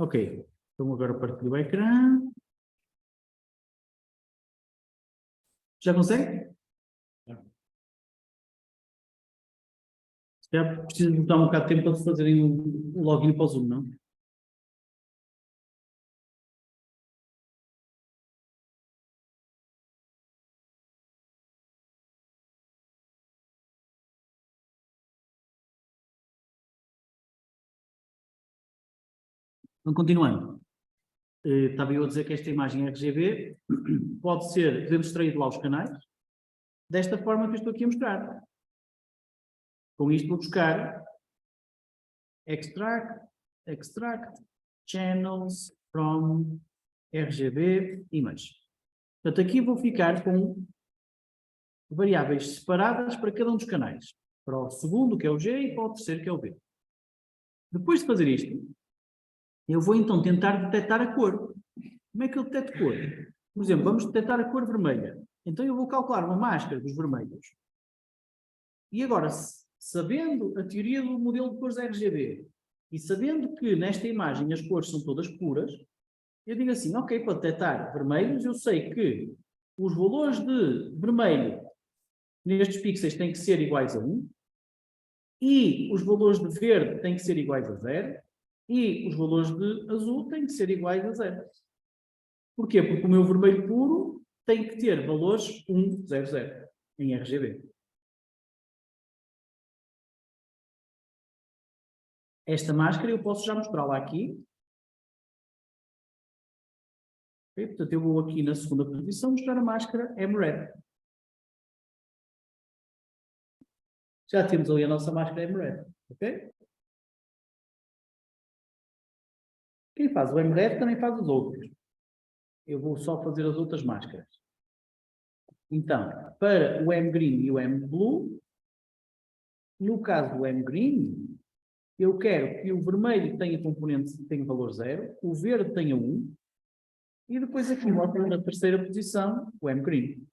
Ok, então agora partilho o ecrã. Já consegue? Já preciso de dar um bocado de tempo para fazerem o login para o Zoom, não? Então, continuando. Estava eu a dizer que esta imagem RGB pode ser, podemos extrair de lá os canais, desta forma que eu estou aqui a mostrar. Com isto vou buscar extract channels from RGB image. Portanto, aqui vou ficar com variáveis separadas para cada um dos canais. Para o segundo, que é o G, e para o terceiro, que é o B. Depois de fazer isto, eu vou então tentar detectar a cor. Como é que eu detecto cor? Por exemplo, vamos detectar a cor vermelha. Então eu vou calcular uma máscara dos vermelhos. E agora, sabendo a teoria do modelo de cores RGB e sabendo que nesta imagem as cores são todas puras, eu digo assim, ok, para detectar vermelhos, eu sei que os valores de vermelho nestes pixels têm que ser iguais a 1 e os valores de verde têm que ser iguais a 0 e os valores de azul têm que ser iguais a 0. Porquê? Porque o meu vermelho puro tem que ter valores 1, 0, 0 em RGB. Esta máscara eu posso já mostrá-la aqui. Okay? Portanto, eu vou aqui na segunda posição mostrar a máscara MRED. Já temos ali a nossa máscara MRED. Ok? Quem faz o MRED também faz os outros. Eu vou só fazer as outras máscaras. Então, para o M-Green e o M-Blue, no caso do M-Green, eu quero que o vermelho tenha componente, tenha valor 0, o verde tenha 1, e depois aqui mostro na terceira posição o M-Green.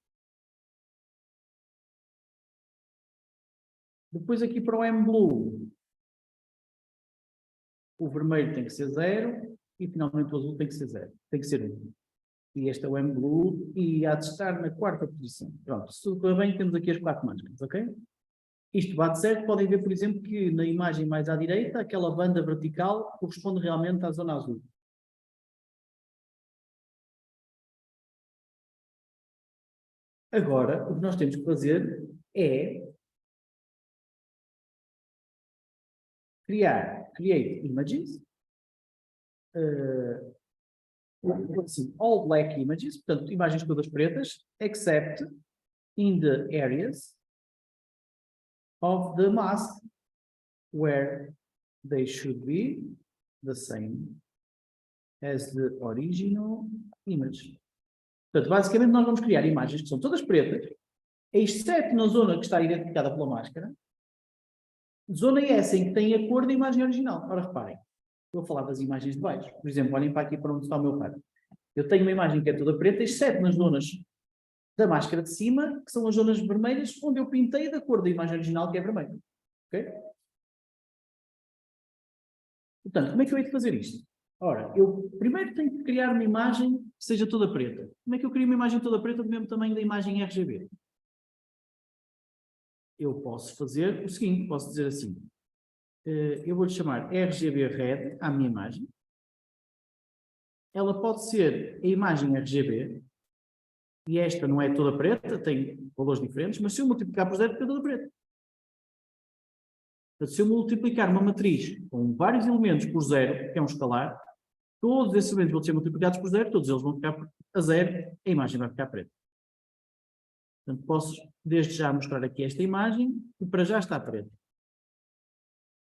Depois aqui para o M-Blue, o vermelho tem que ser 0 e finalmente o azul tem que ser 0, tem que ser 1. E este é o M-Blue e há de estar na quarta posição. Pronto, se tudo correr bem, temos aqui as 4 máscaras, ok? Isto bate certo, podem ver, por exemplo, que na imagem mais à direita, aquela banda vertical corresponde realmente à zona azul. Agora, o que nós temos que fazer é create images, assim, all black images, portanto, imagens todas pretas, except in the areas of the mask where they should be the same as the original image. Portanto, basicamente nós vamos criar imagens que são todas pretas, exceto na zona que está identificada pela máscara, zona essa em que tem a cor da imagem original. Ora, reparem, vou falar das imagens de baixo. Por exemplo, olhem para aqui para onde está o meu raio. Eu tenho uma imagem que é toda preta, exceto nas zonas da máscara de cima, que são as zonas vermelhas, onde eu pintei da cor da imagem original, que é vermelho. Ok? Portanto, como é que eu hei de fazer isto? Ora, eu primeiro tenho que criar uma imagem que seja toda preta. Como é que eu crio uma imagem toda preta do mesmo tamanho da imagem RGB? Eu posso fazer o seguinte, posso dizer assim, eu vou-lhe chamar RGB Red à minha imagem. Ela pode ser a imagem RGB, e esta não é toda preta, tem valores diferentes, mas se eu multiplicar por 0, fica toda preta. Portanto, se eu multiplicar uma matriz com vários elementos por 0, que é um escalar, todos esses elementos vão ser multiplicados por 0, todos eles vão ficar a 0, a imagem vai ficar preta. Portanto, posso desde já mostrar aqui esta imagem, que para já está preta.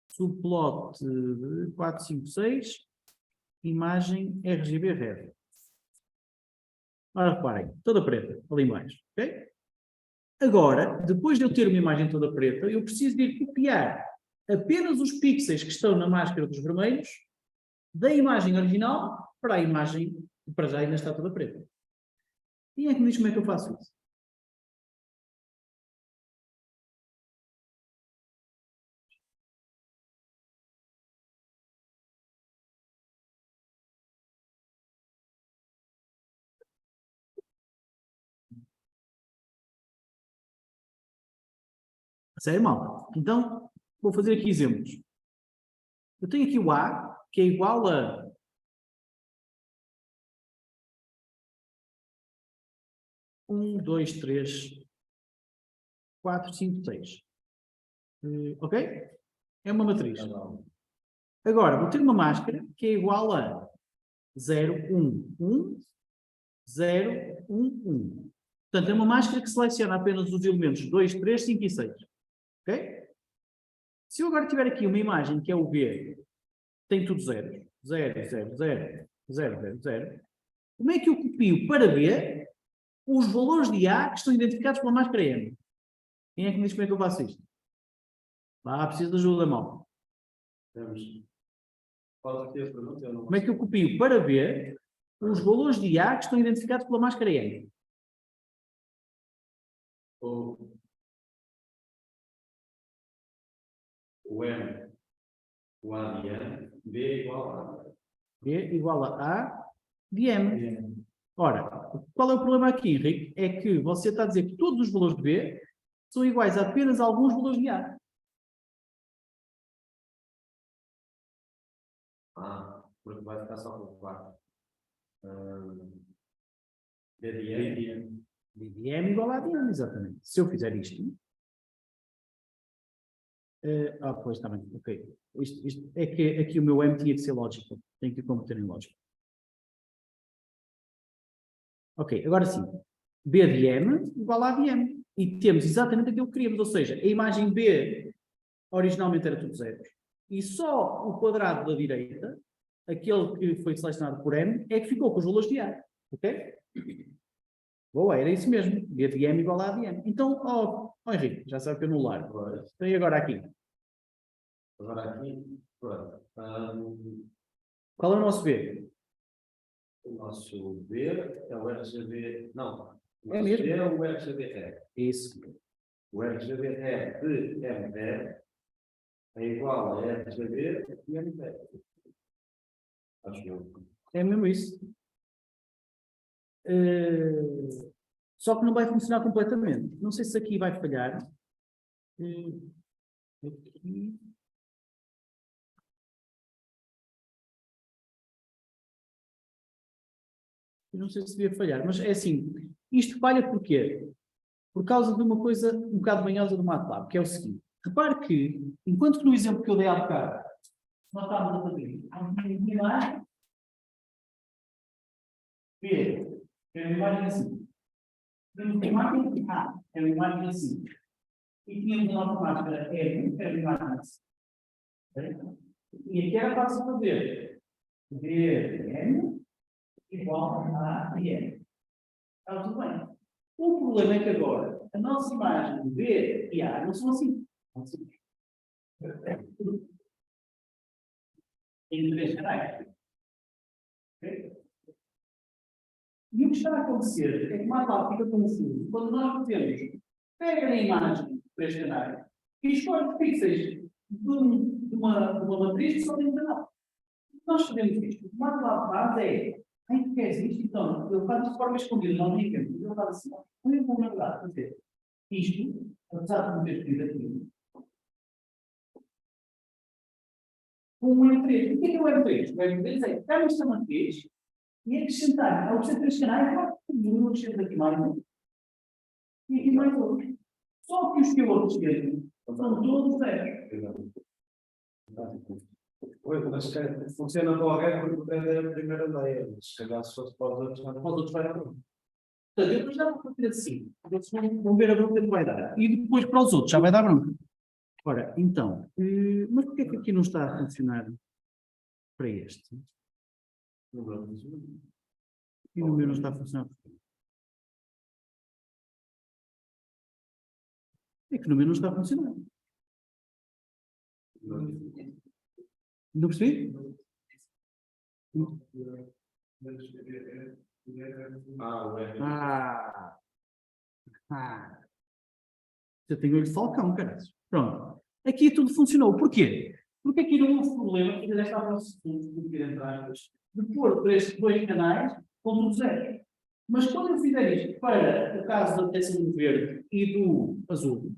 Subplot 456, imagem RGB Red. Ora, reparem, toda preta, ali embaixo, ok? Agora, depois de eu ter uma imagem toda preta, eu preciso de ir copiar apenas os pixels que estão na máscara dos vermelhos da imagem original para a imagem que para já ainda está toda preta. E é que me diz como é que eu faço isso? Sério, malta? Então, vou fazer aqui exemplos. Eu tenho aqui o A, que é igual a 1, 2, 3, 4, 5, 6. Ok? É uma matriz. Agora, vou ter uma máscara que é igual a 0, 1, 1, 0, 1, 1. Portanto, é uma máscara que seleciona apenas os elementos 2, 3, 5 e 6. Ok? Se eu agora tiver aqui uma imagem que é o B, tem tudo zeros. 0, 0, 0, 0, 0, 0. Como é que eu copio para B os valores de A que estão identificados pela máscara M? Quem é que me diz como é que eu faço isto? Preciso de ajuda, mal. Como é que eu copio para B os valores de A que estão identificados pela máscara M? O M, o A de M, B igual a B igual a A de M. Ora, qual é o problema aqui, Henrique? É que você está a dizer que todos os valores de B são iguais a apenas alguns valores de A. Porque vai ficar só com 4. B de M. B de M igual a A de M, exatamente. Se eu fizer isto... pois, está bem, ok. Isto é que aqui o meu M tinha que ser lógico. Tem que converter em lógico. Ok, agora sim. B de M igual a A de M. E temos exatamente aquilo que queríamos. Ou seja, a imagem B originalmente era tudo zeros. E só o quadrado da direita, aquele que foi selecionado por M, é que ficou com os valores de A. Ok? Boa, era isso mesmo. B de M igual a A de M. Então, Henrique, já sabe que eu no lar. Então, e agora aqui? Agora aqui, pronto. Qual é o nosso B? O nosso B é o RGB. Não. É mesmo? B é o RGBE. Isso. O RGBE de ME é igual a RGB de ME. Acho que é mesmo isso. Só que não vai funcionar completamente. Não sei se aqui vai falhar. Aqui. Eu não sei se devia falhar, mas é assim. Isto falha porquê? Por causa de uma coisa um bocado banhosa do MATLAB, que é o seguinte. Repare que, enquanto que no exemplo que eu dei há bocado, nós estávamos a fazer uma imagem, B, é uma imagem assim. Temos uma imagem A, é uma imagem assim. E tínhamos a nossa máscara M, é uma imagem assim. E aqui era fácil fazer. M igual a A e M. Está tudo bem. O problema é que agora a nossa imagem de B e A não são assim. São assim. Em 3 canais. Okay? E o que está a acontecer é que mais lá fica confuso quando nós metemos, pega a imagem de 3 canais e escolhe pixels de uma matriz que só tem um canal. Nós sabemos isto. O que mais lá faz é, tu queres isto? Então, ele faz de forma escondida, não diga. Ele faz assim, não é bom na verdade fazer isto, apesar de não ter escrito aqui, com um M3. O que é o M3? O M3 é pegar esta matriz e acrescentar ao ser 3 canais, não acrescenta aqui mais um, e aqui mais outro. Só que os que outros têm são todos zeros. Mas funciona com a regra porque é a primeira ideia. Se calhar se fosse para os outros vai dar bom. Portanto, eu depois já vou fazer assim. Eles vão ver a bronca que vai dar. E depois para os outros já vai dar bronca. Ora, então, mas porquê que aqui não está a funcionar para este? E no meu não está a funcionar. É que no meu não está a funcionar. Não percebi? Eu tenho olho de falcão, caralho. Pronto. Aqui tudo funcionou. Porquê? Porque aqui não houve problema de desta avanço de pôr 2 canais com tudo zero. Mas quando eu fizer isto para o caso da detecção do verde e do azul,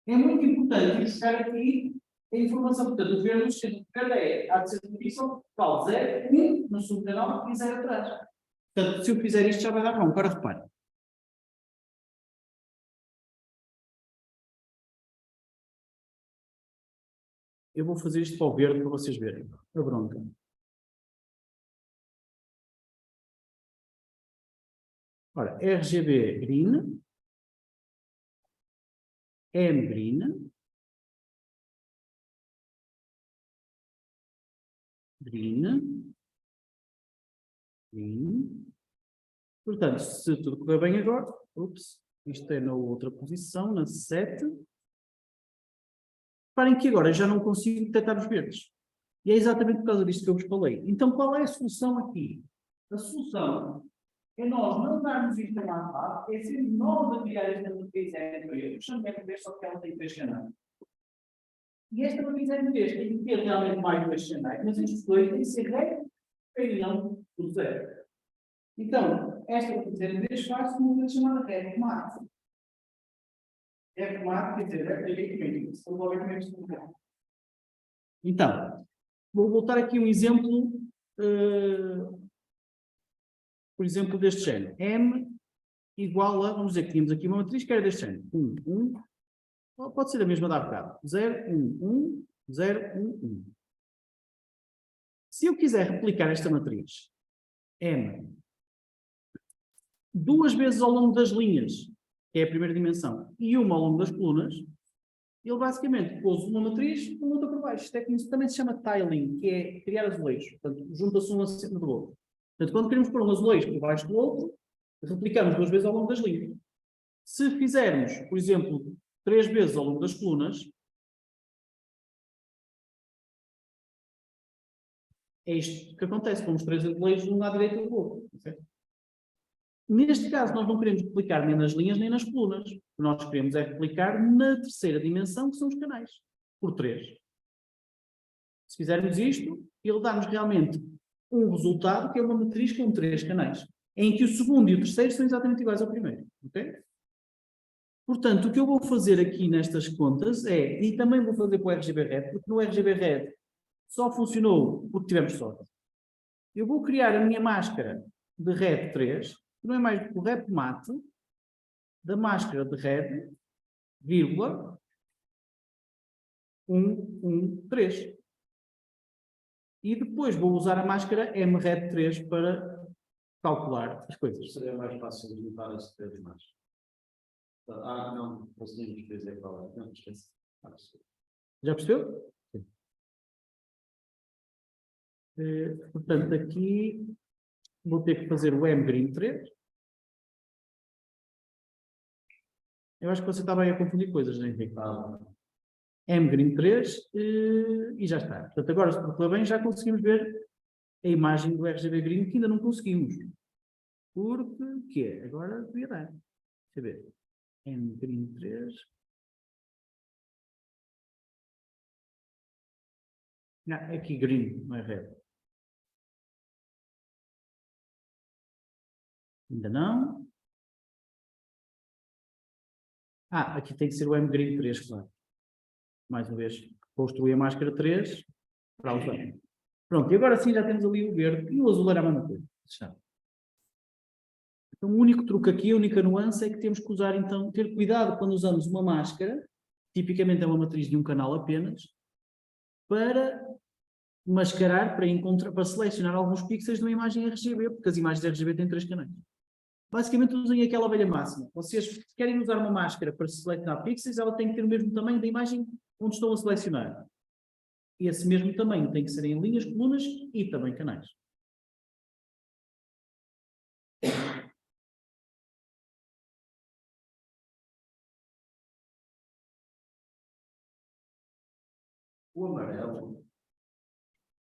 É muito importante buscar aqui a informação. Portanto, o verde do sistema de cadeia há de ser difícil, qual 0, 1 no segundo canal e 0 atrás. Portanto, se eu fizer isto já vai dar bom. Agora repare. Eu vou fazer isto para o verde para vocês verem. A bronca. Ora, RGB green. M green. Green. Green. Portanto, se tudo correr bem agora, ups, isto é na outra posição, na 7. Reparem que agora já não consigo detectar os verdes. E é exatamente por causa disto que eu vos falei. Então, qual é a solução aqui? A solução é nós não darmos isto a lá, é ser nós a criar esta matriz M3. Eu chamo de M3 só porque ela tem 3 canais. E esta matriz M3 tem que ter realmente mais 2 canais, mas estes dois têm que ser reto e não do zero. Então, esta matriz M3 faz-se uma coisa chamada reto mate. Reto mate quer dizer reto equipamento. Então, vou voltar aqui um exemplo, por exemplo, deste género. M igual a, vamos dizer que tínhamos aqui uma matriz que era deste género. 1, 1, pode ser a mesma da há bocado. 0, 1, 1, 0, 1, 1. Se eu quiser replicar esta matriz, M, duas vezes ao longo das linhas, que é a primeira dimensão, e uma ao longo das colunas, ele basicamente pôs uma matriz e uma outra por baixo. Isto é que também se chama tiling, que é criar azulejos. Portanto, junta-se um acima do outro. Portanto, quando queremos pôr um azulejo por baixo do outro, replicamos duas vezes ao longo das linhas. Se fizermos, por exemplo, 3 vezes ao longo das colunas, é isto que acontece. Pomos 3 azulejos de um lado direito e do outro. Okay? Neste caso, nós não queremos replicar nem nas linhas nem nas colunas. O que nós queremos é replicar na terceira dimensão, que são os canais, por 3. Se fizermos isto, ele dá-nos realmente um resultado que é uma matriz com 3 canais, em que o segundo e o terceiro são exatamente iguais ao primeiro. Okay? Portanto, o que eu vou fazer aqui nestas contas é, e também vou fazer para o RGB Red, porque no RGB Red só funcionou porque tivemos sorte. Eu vou criar a minha máscara de Red 3, que não é mais do que o Red Mate da máscara de Red, vírgula, 1, 1, 3. E depois vou usar a máscara MRED3 para calcular as coisas. Seria mais fácil de juntar as 3 máscaras. Não, conseguimos dizer qual é. Não, esquece. Já percebeu? Sim. Portanto, aqui vou ter que fazer o MGreen3. Eu acho que você estava aí a confundir coisas, não é, Henrique? MGreen3 e já está. Portanto, agora, se correr bem, já conseguimos ver a imagem do RGB Green, que ainda não conseguimos. Porque, que é? Agora devia dar. Deixa eu ver. MGreen3. Não, é aqui green, não é red. Ainda não. Aqui tem que ser o MGreen3, claro. Mais uma vez, construí a máscara 3 para usar. Pronto, e agora sim já temos ali o verde e o azul era a mesma coisa. Então, o único truque aqui, a única nuance é que temos que usar, então, ter cuidado quando usamos uma máscara, tipicamente é uma matriz de um canal apenas, para mascarar, para encontrar, para selecionar alguns pixels de uma imagem RGB, porque as imagens RGB têm 3 canais. Basicamente usem aquela velha máxima. Vocês querem usar uma máscara para selecionar pixels, ela tem que ter o mesmo tamanho da imagem onde estão a selecionar. E esse mesmo tamanho tem que ser em linhas, colunas e também canais. O amarelo.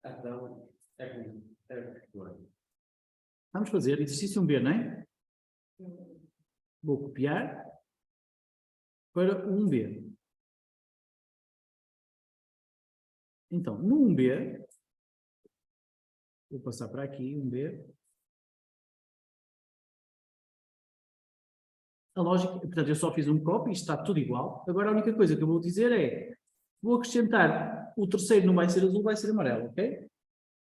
Então, é cor. Vamos fazer exercício 1B, não é? Vou copiar para o 1B. Então, no 1B, vou passar para aqui, 1B. a lógica, portanto, eu só fiz um copy, isto está tudo igual. Agora a única coisa que eu vou dizer é, vou acrescentar, o terceiro não vai ser azul, vai ser amarelo, ok?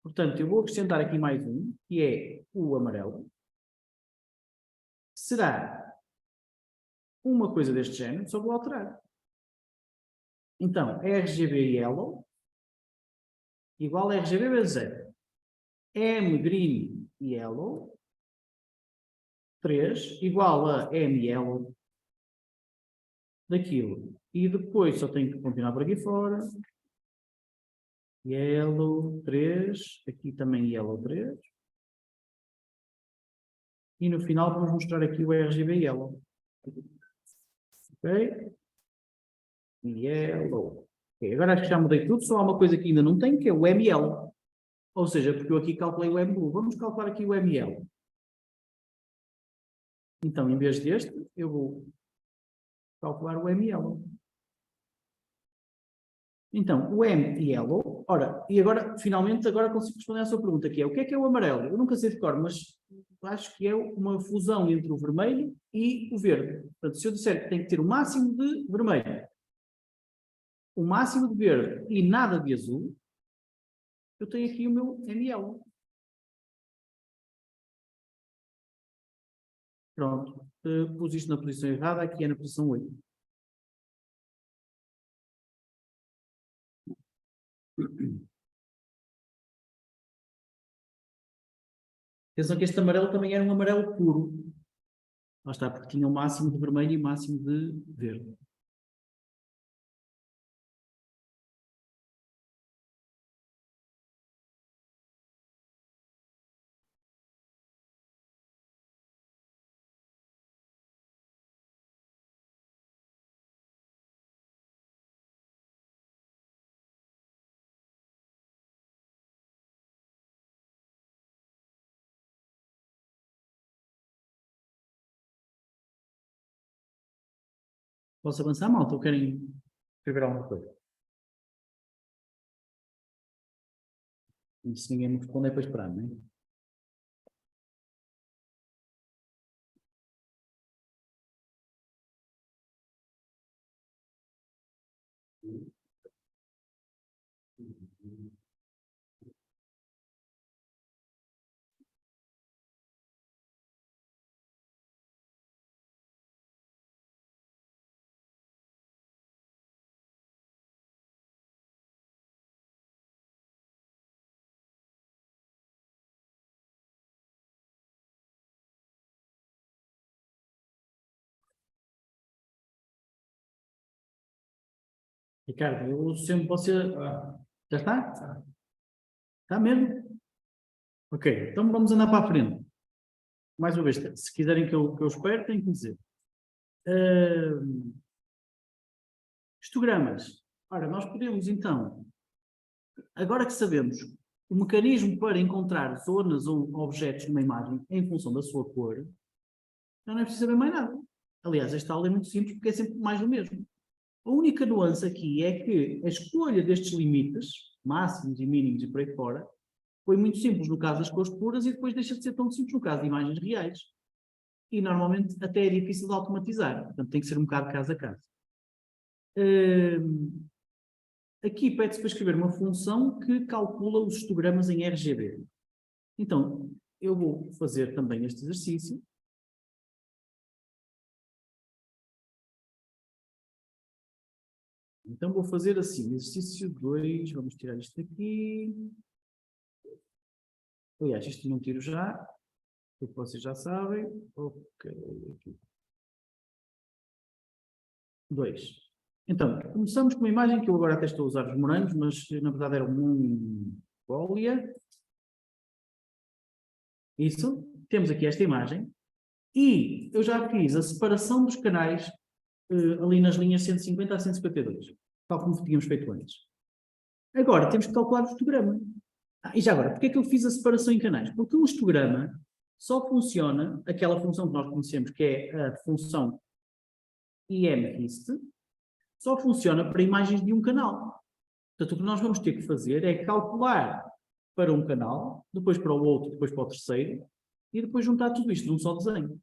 Portanto, eu vou acrescentar aqui mais um, que é o amarelo. Será uma coisa deste género, só vou alterar. Então, RGB yellow igual a RGB vezes 0. M green yellow 3 igual a M yellow daquilo. E depois só tenho que continuar por aqui fora. Yellow 3, aqui também yellow 3. E no final vamos mostrar aqui o RGB yellow. Ok? Yellow. Okay, agora acho que já mudei tudo, só há uma coisa que ainda não tem, que é o ML. Ou seja, porque eu aqui calculei o MBLU. Vamos calcular aqui o ML. Então, em vez deste, eu vou calcular o ML. Então, o ML, ora, e agora, finalmente, agora consigo responder à sua pergunta, que é o amarelo? Eu nunca sei de cor, mas acho que é uma fusão entre o vermelho e o verde. Portanto, se eu disser que tem que ter o máximo de vermelho, o máximo de verde e nada de azul, eu tenho aqui o meu ML. Pronto, pus isto na posição errada, aqui é na posição 8. Atenção que este amarelo também era um amarelo puro. Lá está, porque tinha o máximo de vermelho e o máximo de verde. Posso avançar, malta? Ou querem escrever alguma coisa? E se ninguém me responder, é para esperar, não é? Ricardo, eu uso sempre você. Já está? Está mesmo? Ok, então vamos andar para a frente. Mais uma vez, se quiserem que eu espere, têm que dizer. Histogramas. Ora, nós podemos então, agora que sabemos o mecanismo para encontrar zonas ou objetos numa imagem em função da sua cor, já não é preciso saber mais nada. Aliás, esta aula é muito simples porque é sempre mais do mesmo. A única nuance aqui é que a escolha destes limites, máximos e mínimos e por aí fora, foi muito simples no caso das cores puras e depois deixa de ser tão simples no caso de imagens reais. E normalmente até é difícil de automatizar, portanto tem que ser um bocado caso a caso. Aqui pede-se para escrever uma função que calcula os histogramas em RGB. Então, eu vou fazer também este exercício. Então vou fazer assim, exercício 2, vamos tirar isto aqui. Aliás, isto não tiro já, porque vocês já sabem. Ok, aqui. 2. Então, começamos com uma imagem que eu agora até estou a usar os morangos, mas na verdade era um Mongolia. Isso. Temos aqui esta imagem. E eu já fiz a separação dos canais ali nas linhas 150 a 152, tal como tínhamos feito antes. Agora temos que calcular o histograma. E já agora, porquê é que eu fiz a separação em canais? Porque o histograma só funciona, aquela função que nós conhecemos, que é a função IMHist, só funciona para imagens de um canal. Portanto, o que nós vamos ter que fazer é calcular para um canal, depois para o outro, depois para o terceiro, e depois juntar tudo isto num só desenho.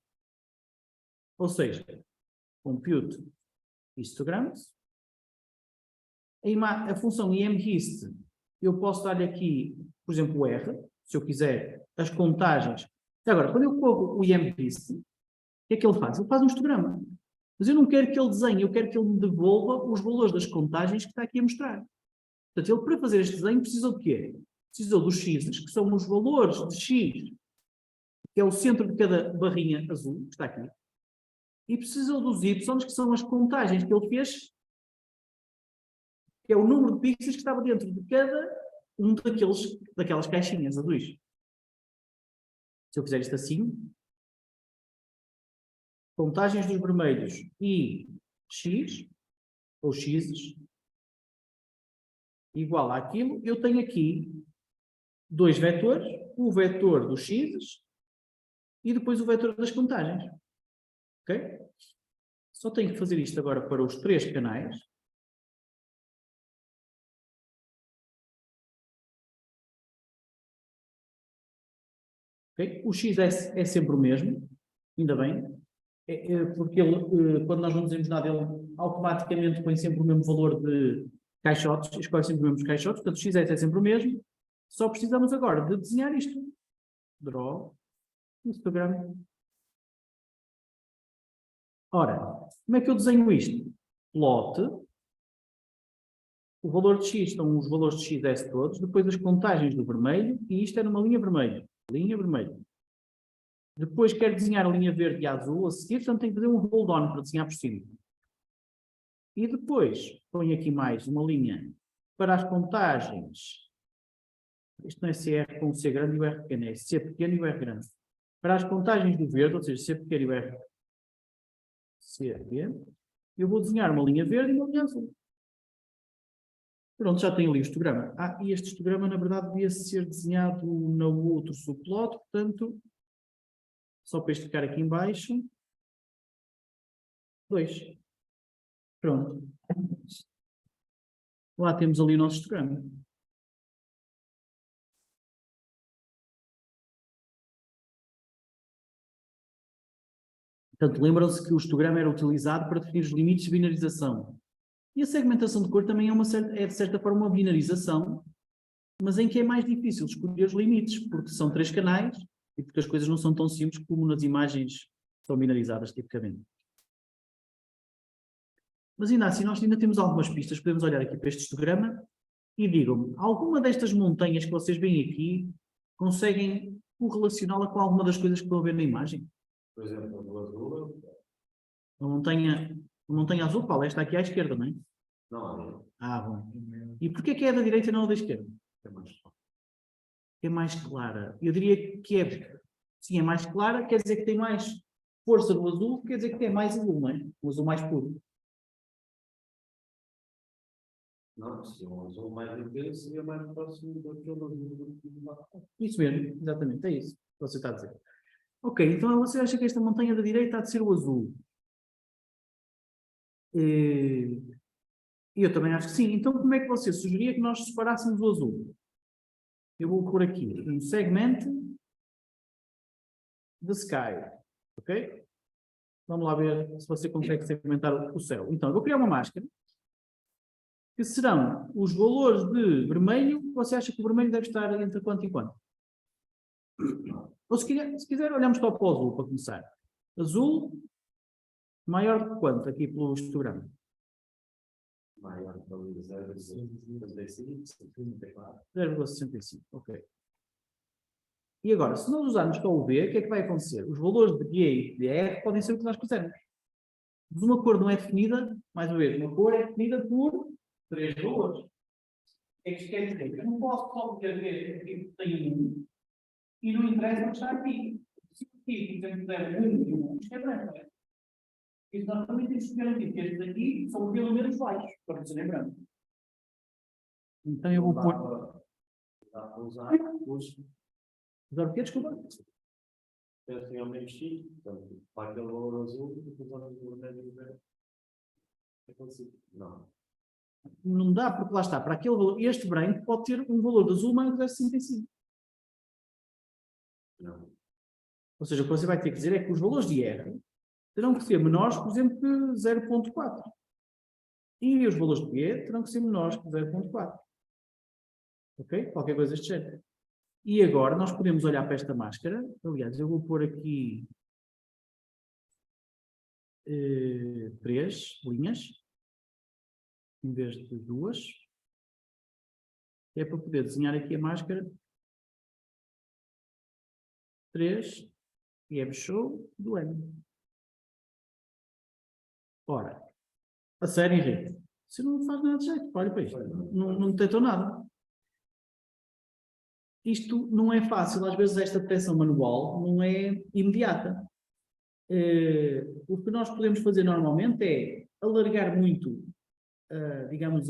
Ou seja, compute histograms. A função imHist, eu posso dar aqui, por exemplo, o R, se eu quiser, as contagens. Agora, quando eu corro o imHist, o que é que ele faz? Ele faz um histograma. Mas eu não quero que ele desenhe, eu quero que ele me devolva os valores das contagens que está aqui a mostrar. Portanto, ele para fazer este desenho precisou de quê? Precisou dos X, que são os valores de X, que é o centro de cada barrinha azul, que está aqui. E precisou dos Y, que são as contagens que ele fez, que é o número de pixels que estava dentro de cada um daquelas caixinhas azuis. Se eu fizer isto assim, contagens dos vermelhos e X, ou X, igual àquilo, eu tenho aqui dois vetores, o vetor dos X e depois o vetor das contagens. Ok? Só tenho que fazer isto agora para os 3 canais. Okay? O X é sempre o mesmo, ainda bem, porque ele, quando nós não dizemos nada, ele automaticamente põe sempre o mesmo valor de caixotes, escolhe sempre os mesmos caixotes, portanto o X é sempre o mesmo, só precisamos agora de desenhar isto. Draw, histogram. Ora, como é que eu desenho isto? Plot, o valor de X são os valores de XS todos, depois as contagens do vermelho, e isto é numa linha vermelha. Linha vermelha. Depois quero desenhar a linha verde e a azul a seguir, portanto tenho que fazer um hold on para desenhar por cima. E depois ponho aqui mais uma linha para as contagens. Isto não é CR com C grande e o R pequeno, é C pequeno e o R grande. Para as contagens do verde, ou seja, C pequeno e o R C pequeno, eu vou desenhar uma linha verde e uma linha azul. Pronto, já tenho ali o histograma. E este histograma, na verdade, devia ser desenhado no outro subplot, portanto, só para este ficar aqui em baixo. 2. Pronto. Lá temos ali o nosso histograma. Portanto, lembram-se que o histograma era utilizado para definir os limites de binarização. E a segmentação de cor também é de certa forma uma binarização, mas em que é mais difícil escolher os limites, porque são 3 canais e porque as coisas não são tão simples como nas imagens são binarizadas tipicamente. Mas ainda assim, nós ainda temos algumas pistas, podemos olhar aqui para este histograma e digam-me, alguma destas montanhas que vocês veem aqui conseguem correlacioná-la com alguma das coisas que estão a ver na imagem? Por exemplo, o azul. A montanha azul, qual? Esta aqui à esquerda, não é? Não, Bom. E porquê que é da direita e não da esquerda? é mais. É mais clara. Eu diria que sim, é mais clara, quer dizer que tem mais força do azul, quer dizer que tem mais azul, não é? O azul mais puro. Não, se um azul mais intenso, seria mais próximo daquele azul. Isso mesmo, exatamente, é isso que você está a dizer. Ok, então você acha que esta montanha da direita há de ser o azul? E eu também acho que sim. Então como é que você sugeria que nós separássemos o azul? Eu vou pôr aqui um segmento the sky, ok? Vamos lá ver se você consegue segmentar o céu. Então, eu vou criar uma máscara, que serão os valores de vermelho. Você acha que o vermelho deve estar entre quanto e quanto? Ou se quiser, olhamos só para o azul, para começar. Azul, maior que quanto, aqui pelo histograma? Maior que 0,65. 0,65, ok. E agora, se nós usarmos só o V, o que é que vai acontecer? Os valores de G e de R podem ser o que nós quisermos. Mas uma cor não é definida, mais uma vez, uma cor é definida por 3 valores. O que é que isto quer dizer? Eu não posso só meter V aqui que tem 1 e não interessa o que está aqui. Se aqui, por exemplo, der 1 e 1, isto é branco, não é? E nós também temos que garantir que estes aqui são pelo menos baixos, para não serem brancos. Então eu vou pôr. Dá para usar os. Usar o quê? Desculpa. Pensem ao menos X, portanto, para aquele valor azul, depois usamos o vermelho e o verde. É consigo? Não. Não dá, porque lá está, para aquele valor, este branco pode ter um valor de azul maior que 0,65. Não. Ou seja, o que você vai ter que dizer é que os valores de R terão que ser menores, por exemplo, que 0.4. E os valores de P terão que ser menores que 0.4. Ok? Qualquer coisa deste género. E agora nós podemos olhar para esta máscara. Aliás, eu vou pôr aqui 3 linhas, em vez de 2. É para poder desenhar aqui a máscara. 3 e é show do N. Ora, a sério, Henrique, você não faz nada de jeito, olha para isto, não detectou nada. Isto não é fácil, às vezes esta detecção manual não é imediata. O que nós podemos fazer normalmente é alargar muito, digamos,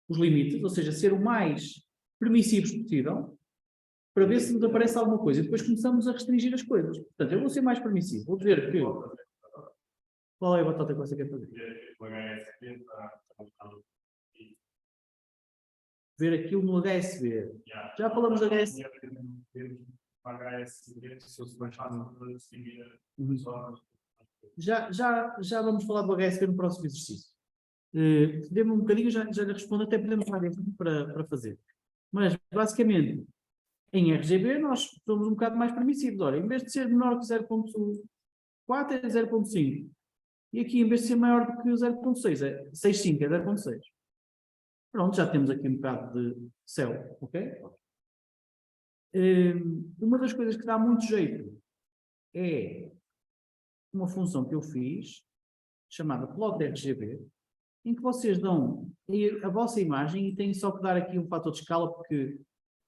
os limites, ou seja, ser o mais permissivos possível, para ver se nos aparece alguma coisa. E depois começamos a restringir as coisas. Portanto, eu vou ser mais permissivo. Vou dizer que... Qual é a batata que você quer fazer? Ver aquilo no HSV. Já falamos de HSV. Já vamos falar do HSV no próximo exercício. Dê-me um bocadinho, já lhe respondo, até podemos falar para fazer. Mas, basicamente, em RGB nós somos um bocado mais permissivos. Ora, em vez de ser menor que 0.4 é 0.5. E aqui, em vez de ser maior do que 0.6, é 6.5, é 0.6. Pronto, já temos aqui um bocado de céu, ok? Uma das coisas que dá muito jeito é uma função que eu fiz, chamada plot RGB, em que vocês dão a vossa imagem e têm só que dar aqui um fator de escala, porque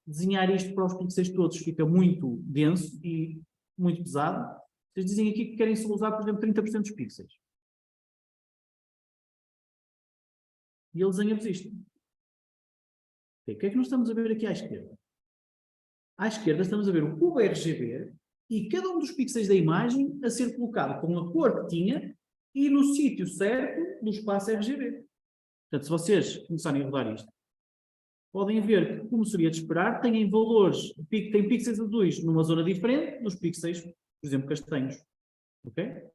desenhar isto para os pixels todos fica muito denso e muito pesado. Vocês dizem aqui que querem só usar, por exemplo, 30% dos pixels. E ele desenha-vos isto. O que é que nós estamos a ver aqui à esquerda? À esquerda estamos a ver o cubo RGB e cada um dos pixels da imagem a ser colocado com a cor que tinha e no sítio certo do espaço RGB. Portanto, se vocês começarem a rodar isto, podem ver que, como seria de esperar, têm valores, tem pixels azuis numa zona diferente dos pixels, por exemplo, castanhos. Ok?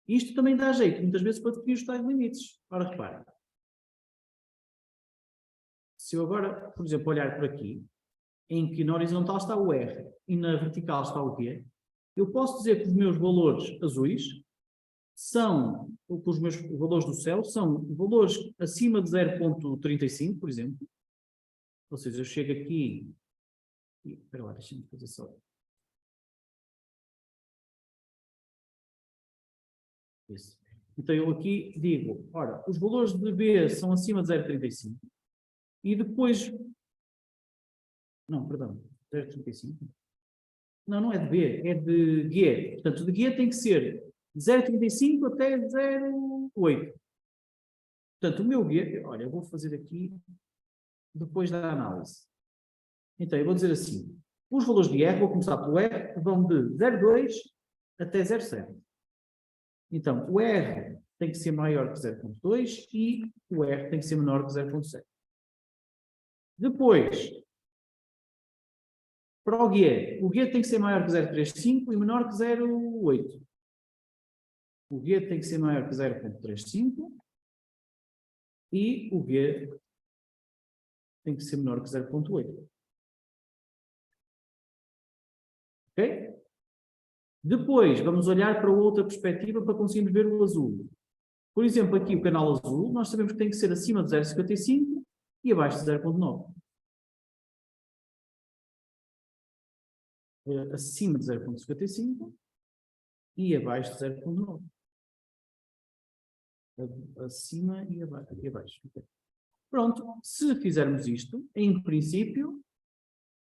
Isto também dá jeito, muitas vezes, para definir os tais limites. Ora, reparem. Se eu agora, por exemplo, olhar por aqui, em que na horizontal está o R e na vertical está o Q, eu posso dizer que os meus valores azuis são, que os meus valores do céu são valores acima de 0.35, por exemplo. Ou seja, eu chego aqui... Espera lá, deixa-me fazer só... Isso. Então eu aqui digo, ora, os valores de B são acima de 0.35 e depois... Não, perdão, 0.35? Não, não é de B, é de G. Portanto, de G tem que ser de 0.35 até 0.8. Portanto, o meu G, olha, eu vou fazer aqui depois da análise. Então, eu vou dizer assim, os valores de R, vou começar pelo R, vão de 0.2 até 0.7. Então, o R tem que ser maior que 0.2 e o R tem que ser menor que 0.7. Depois, para o G tem que ser maior que 0.35 e menor que 0.8. O G tem que ser maior que 0.35 e o G tem que ser menor que 0.8. Ok? Depois, vamos olhar para outra perspectiva para conseguirmos ver o azul. Por exemplo, aqui o canal azul, nós sabemos que tem que ser acima de 0.55 e abaixo de 0.9. Acima de 0.55 e abaixo de 0.9. Acima e abaixo. Okay. Pronto, se fizermos isto, em princípio,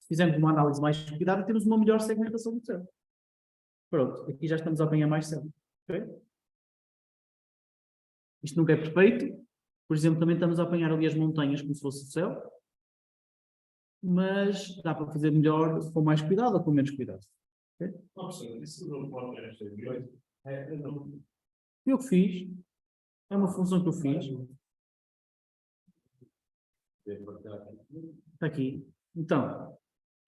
se fizermos uma análise mais cuidada, temos uma melhor segmentação do céu. Pronto, aqui já estamos a apanhar mais céu. Okay? Isto nunca é perfeito. Por exemplo, também estamos a apanhar ali as montanhas como se fosse o céu. Mas dá para fazer melhor com mais cuidado ou com menos cuidado. Okay? Isso não pode ser. Eu que fiz. É uma função que eu fiz. Está aqui. Então,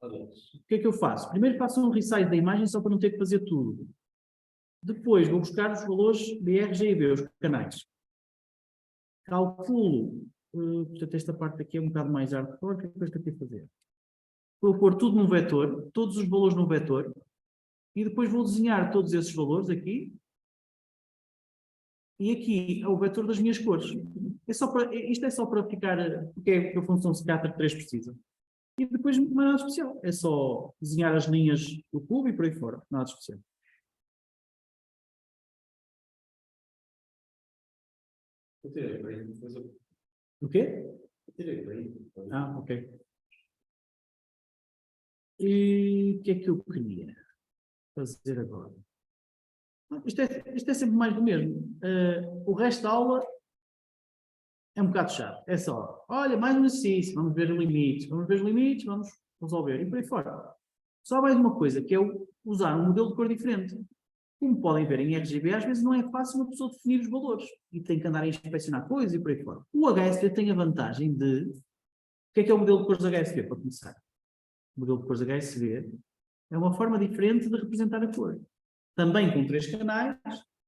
o que é que eu faço? Primeiro faço um resize da imagem só para não ter que fazer tudo. Depois vou buscar os valores de RG e B, os canais. Calculo, portanto esta parte aqui é um bocado mais hardcore, o que é que eu estou aqui a fazer? Vou pôr tudo num vetor, todos os valores num vetor, e depois vou desenhar todos esses valores aqui, e aqui é o vetor das minhas cores. Isto é só para ficar, porque é que a função scatter 3 precisa. E depois não é nada especial, é só desenhar as linhas do cubo e por aí fora, nada especial. Eu tirei para aí, depois eu O quê? tirei para aí. Ah, ok. E o que é que eu queria fazer agora? Isto é sempre mais do mesmo. O resto da aula é um bocado chato. É só, olha, mais um exercício, vamos ver os limites, vamos resolver, e por aí fora. Só mais uma coisa, que é usar um modelo de cor diferente. Como podem ver em RGB, às vezes não é fácil uma pessoa definir os valores, e tem que andar a inspecionar coisas e por aí fora. O HSV tem a vantagem de... O que é o modelo de cores HSV, para começar? O modelo de cores HSV é uma forma diferente de representar a cor. Também com 3 canais,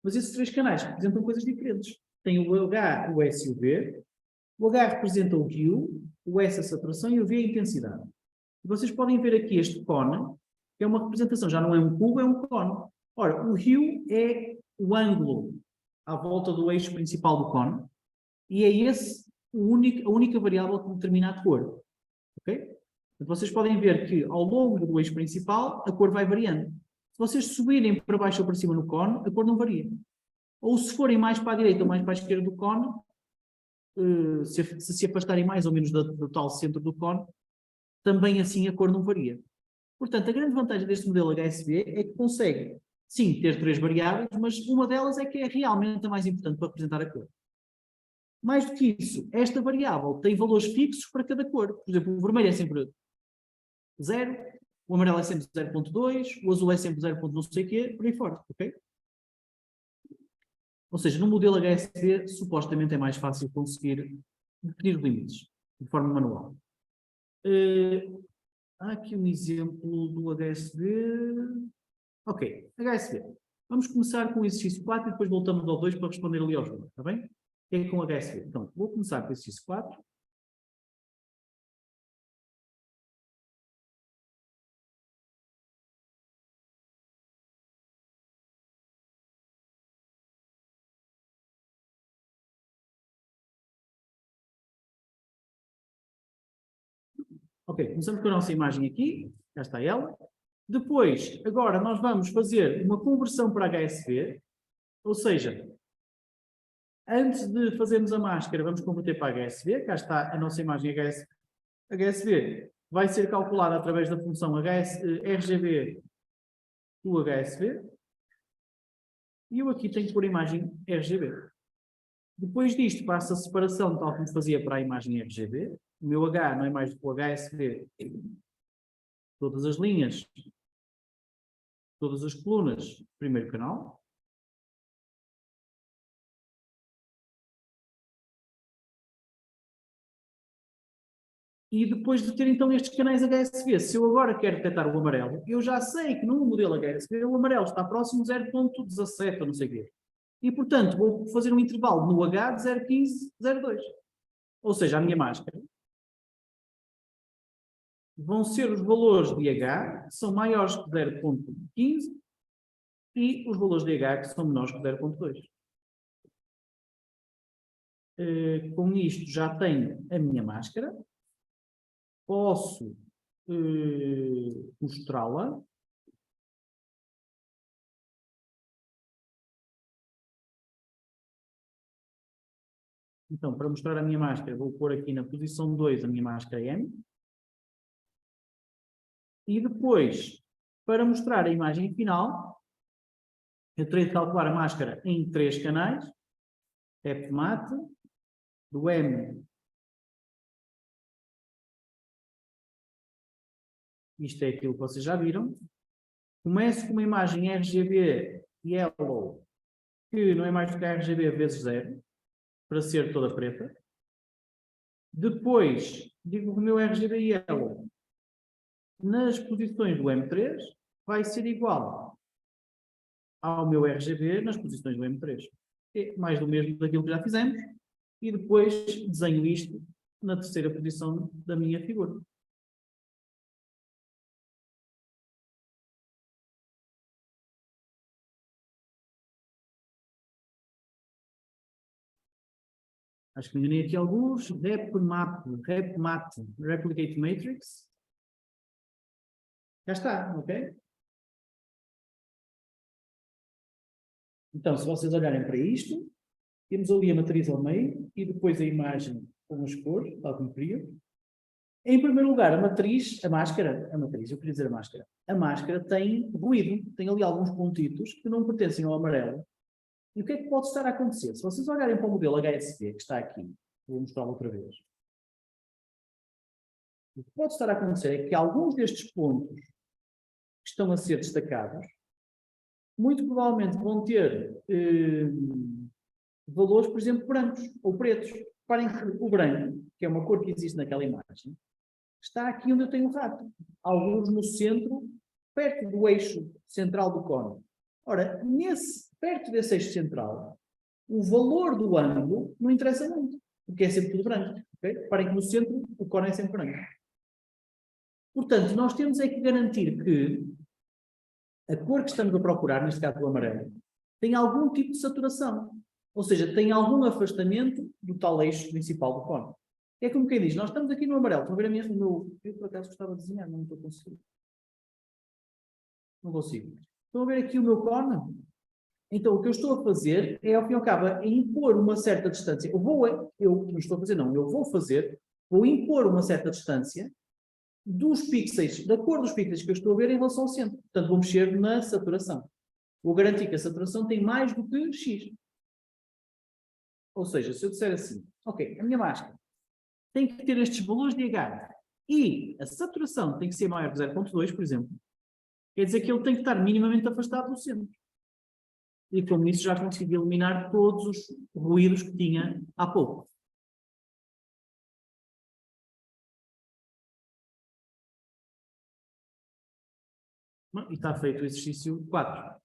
mas esses 3 canais representam coisas diferentes. Tem o H, o S e o V. O H representa o hue, o S a saturação e o V a intensidade. E vocês podem ver aqui este cone, que é uma representação, já não é um cubo, é um cone. Ora, o hue é o ângulo à volta do eixo principal do cone, e é esse a única variável que determina a cor. Ok? Então, vocês podem ver que ao longo do eixo principal a cor vai variando. Se vocês subirem para baixo ou para cima no cone, a cor não varia. Ou se forem mais para a direita ou mais para a esquerda do cone, se afastarem mais ou menos do tal centro do cone, também assim a cor não varia. Portanto, a grande vantagem deste modelo HSV é que consegue, sim, ter 3 variáveis, mas uma delas é que é realmente a mais importante para representar a cor. Mais do que isso, esta variável tem valores fixos para cada cor. Por exemplo, o vermelho é sempre 0, o amarelo é sempre 0.2, o azul é sempre 0. Não sei o quê, por aí fora, ok? Ou seja, no modelo HSV, supostamente é mais fácil conseguir definir os limites, de forma manual. Há aqui um exemplo do HSV. Ok, HSV. Vamos começar com o exercício 4 e depois voltamos ao 2 para responder ali aos números, está bem? É com o HSV. Então, vou começar com o exercício 4. Ok, começamos com a nossa imagem aqui. Já está ela. Depois, agora nós vamos fazer uma conversão para HSV, ou seja, antes de fazermos a máscara, vamos converter para HSV, cá está a nossa imagem HSV. HSV vai ser calculada através da função RGB do HSV, e eu aqui tenho que pôr a imagem RGB. Depois disto, passa a separação tal como fazia para a imagem RGB. O meu H não é mais do que o HSV, todas as linhas, todas as colunas, primeiro canal. E depois de ter então estes canais HSV, se eu agora quero detectar o amarelo, eu já sei que no modelo HSV o amarelo está próximo de 0.17 ou não sei o quê. E portanto vou fazer um intervalo no H de 0.15, 0.2. Ou seja, a minha máscara vão ser os valores de H que são maiores que 0.15 e os valores de H que são menores que 0.2. Com isto já tenho a minha máscara. Posso mostrá-la. Então, para mostrar a minha máscara, vou pôr aqui na posição 2 a minha máscara M. E depois, para mostrar a imagem final, eu terei de calcular a máscara em 3 canais. Fmate, do M. Isto é aquilo que vocês já viram. Começo com uma imagem RGB yellow, que não é mais do que a RGB vezes 0, para ser toda preta. Depois, digo que o meu RGB yellow nas posições do M3 vai ser igual ao meu RGB nas posições do M3. É mais do mesmo daquilo que já fizemos. E depois desenho isto na terceira posição da minha figura. Acho que me enganei aqui alguns. RepMat, Replicate Matrix. Já está, ok? Então, se vocês olharem para isto, temos ali a matriz ao meio e depois a imagem com as cores, tal como queria. Em primeiro lugar, a máscara, eu queria dizer a máscara tem ruído, tem ali alguns pontitos que não pertencem ao amarelo. E o que é que pode estar a acontecer? Se vocês olharem para o modelo HSV, que está aqui, vou mostrar outra vez. O que pode estar a acontecer é que alguns destes pontos que estão a ser destacados, muito provavelmente vão ter valores, por exemplo, brancos ou pretos. Reparem que o branco, que é uma cor que existe naquela imagem, está aqui onde eu tenho o rato. Alguns no centro, perto do eixo central do cone. Ora, perto desse eixo central, o valor do ângulo não interessa muito, porque é sempre tudo branco. Okay? Reparem que no centro o cone é sempre branco. Portanto, nós temos é que garantir que a cor que estamos a procurar, neste caso o amarelo, tem algum tipo de saturação. Ou seja, tem algum afastamento do tal eixo principal do cone. É como quem diz, nós estamos aqui no amarelo, estão a ver o meu... Eu por acaso gostava de desenhar, não estou conseguindo. Não consigo. Estão a ver aqui o meu cone? Então, o que eu estou a fazer é, ao fim e ao cabo, é impor uma certa distância. Eu não estou a fazer, não. Eu vou impor uma certa distância dos pixels, da cor dos pixels que eu estou a ver em relação ao centro. Portanto, vou mexer na saturação. Vou garantir que a saturação tem mais do que X. Ou seja, se eu disser assim, ok, a minha máscara tem que ter estes valores de H e a saturação tem que ser maior que 0.2, por exemplo, quer dizer que ele tem que estar minimamente afastado do centro. E com isso já consegui eliminar todos os ruídos que tinha há pouco. E está feito o exercício 4.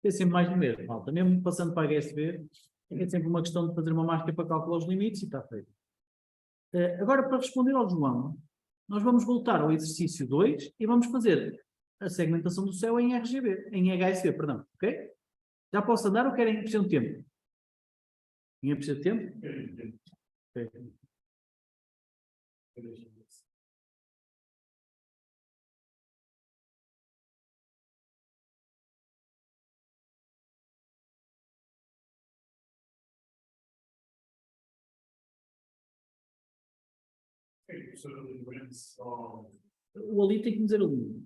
É sempre mais do mesmo, malta. Mesmo passando para a HSV, é sempre uma questão de fazer uma máscara para calcular os limites e está feito. Agora, para responder ao João, nós vamos voltar ao exercício 2 e vamos fazer a segmentação do céu em RGB, em HSV, perdão, ok? Já posso andar ou querem precisar de tempo? Ninguém precisa de tempo? Okay. O ali tem que dizer ali.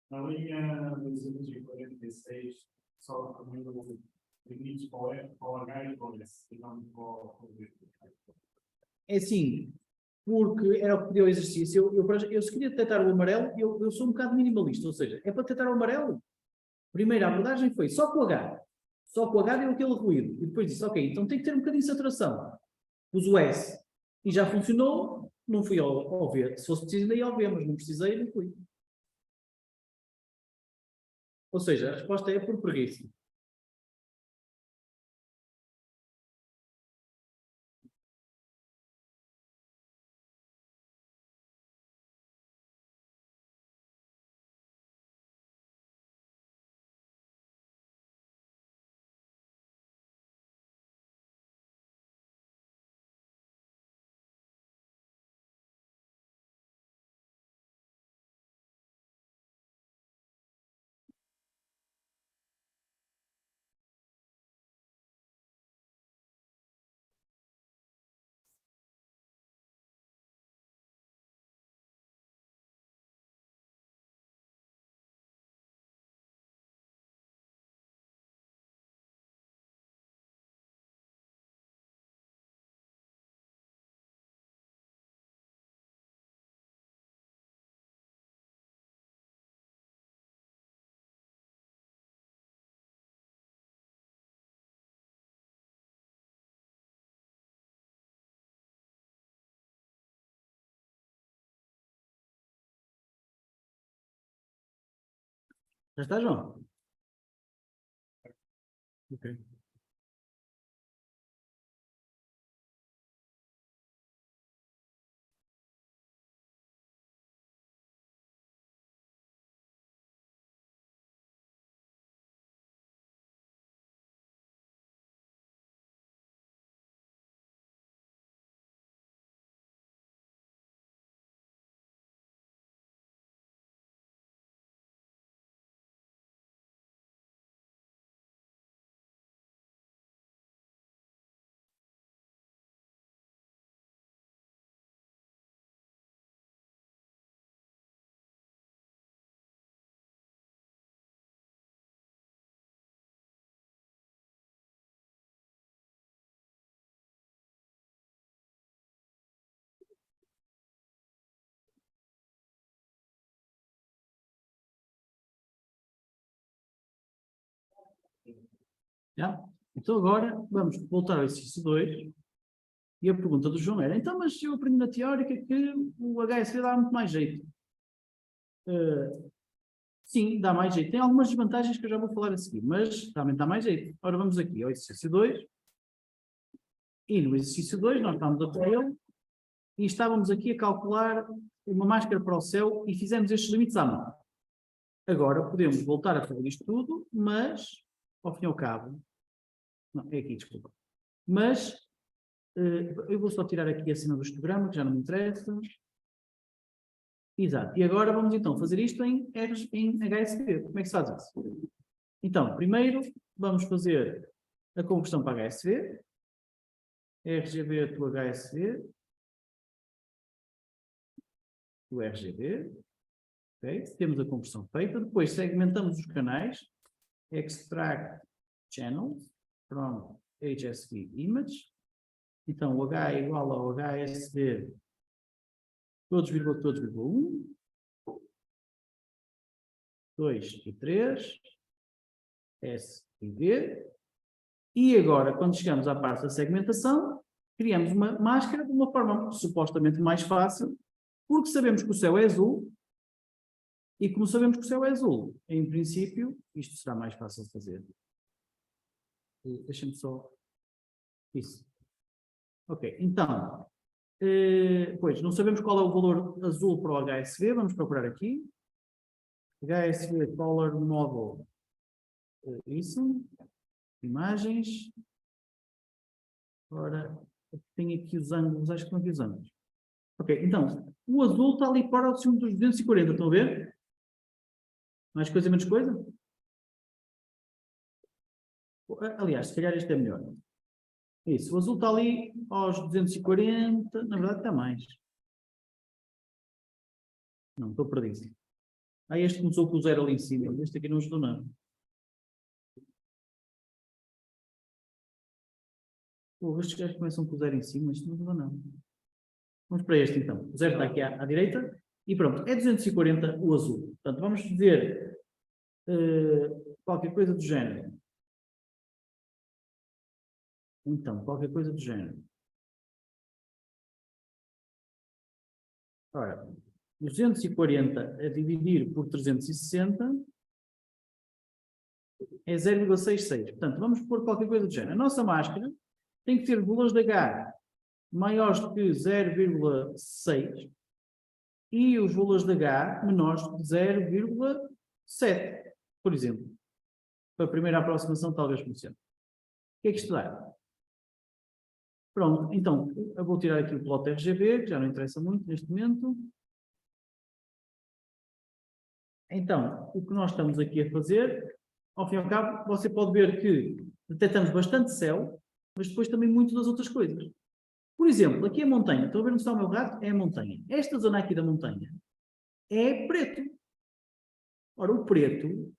Na linha 246, só recomendo limites para o H e para o S, e não para o V. É assim, porque era o que pediu o exercício, eu se queria detectar o amarelo, eu sou um bocado minimalista, ou seja, é para detectar o amarelo. Primeira abordagem foi só com o H. Só com o H deu aquele ruído. E depois disse, ok, então tem que ter um bocadinho de saturação. Pus o S e já funcionou, não fui ao V. Se fosse preciso, ainda ia ao V, mas não precisei, não fui. Ou seja, a resposta é por preguiça. Já está, João? Ok. Já? Então agora vamos voltar ao exercício 2 e a pergunta do João era, então mas eu aprendi na teórica que o HSV dá muito mais jeito. Sim, dá mais jeito. Tem algumas desvantagens que eu já vou falar a seguir, mas realmente dá mais jeito. Ora vamos aqui ao exercício 2 e no exercício 2 nós estamos a correr e estávamos aqui a calcular uma máscara para o céu e fizemos estes limites à mão. Agora podemos voltar a fazer isto tudo, mas ao fim e ao cabo, não, é aqui, desculpa. Mas eu vou só tirar aqui a cena do histograma, que já não me interessa. Exato. E agora vamos então fazer isto em HSV. Como é que se faz isso? Então, primeiro vamos fazer a conversão para HSV. RGB to HSV. Do RGB. Okay. Temos a conversão feita. Depois segmentamos os canais. Extract channels from HSV image. Então, o H é igual ao HSV todos, todos, 1, 2 e 3, S e V. E agora, quando chegamos à parte da segmentação, criamos uma máscara de uma forma supostamente mais fácil, porque sabemos que o céu é azul, e como sabemos que o céu é azul, em princípio, isto será mais fácil de fazer. Deixa-me só... Isso. Ok, então... pois, não sabemos qual é o valor azul para o HSV, vamos procurar aqui. HSV Color Model, isso, imagens. Ora, tenho aqui os ângulos, acho que estão aqui os ângulos. Ok, então, o azul está ali fora ao cima dos 240, estão a ver? Mais coisa, menos coisa? Aliás, se calhar este é melhor. Isso, o azul está ali aos 240, na verdade está mais. Não, estou perdido. Este começou com o 0 ali em cima, este aqui não ajudou nada. Estes gajos começam com o 0 em cima, isto não ajuda nada. Vamos para este então. O 0 está aqui à direita e pronto, é 240 o azul. Portanto, vamos dizer qualquer coisa do género. Então, qualquer coisa do género. Ora, 240 a dividir por 360 é 0,66. Portanto, vamos pôr qualquer coisa do género. A nossa máscara tem que ter valores de H maiores do que 0,6 e os valores de H menores de 0,7, por exemplo. Para a primeira aproximação talvez funcione. O que é que isto dá? Pronto, então, eu vou tirar aqui o plot RGB, que já não interessa muito neste momento. Então, o que nós estamos aqui a fazer, ao fim e ao cabo, você pode ver que detectamos bastante céu, mas depois também muito das outras coisas. Por exemplo, aqui a montanha, estão a ver onde está o meu rato? É a montanha. Esta zona aqui da montanha é preto. Ora, o preto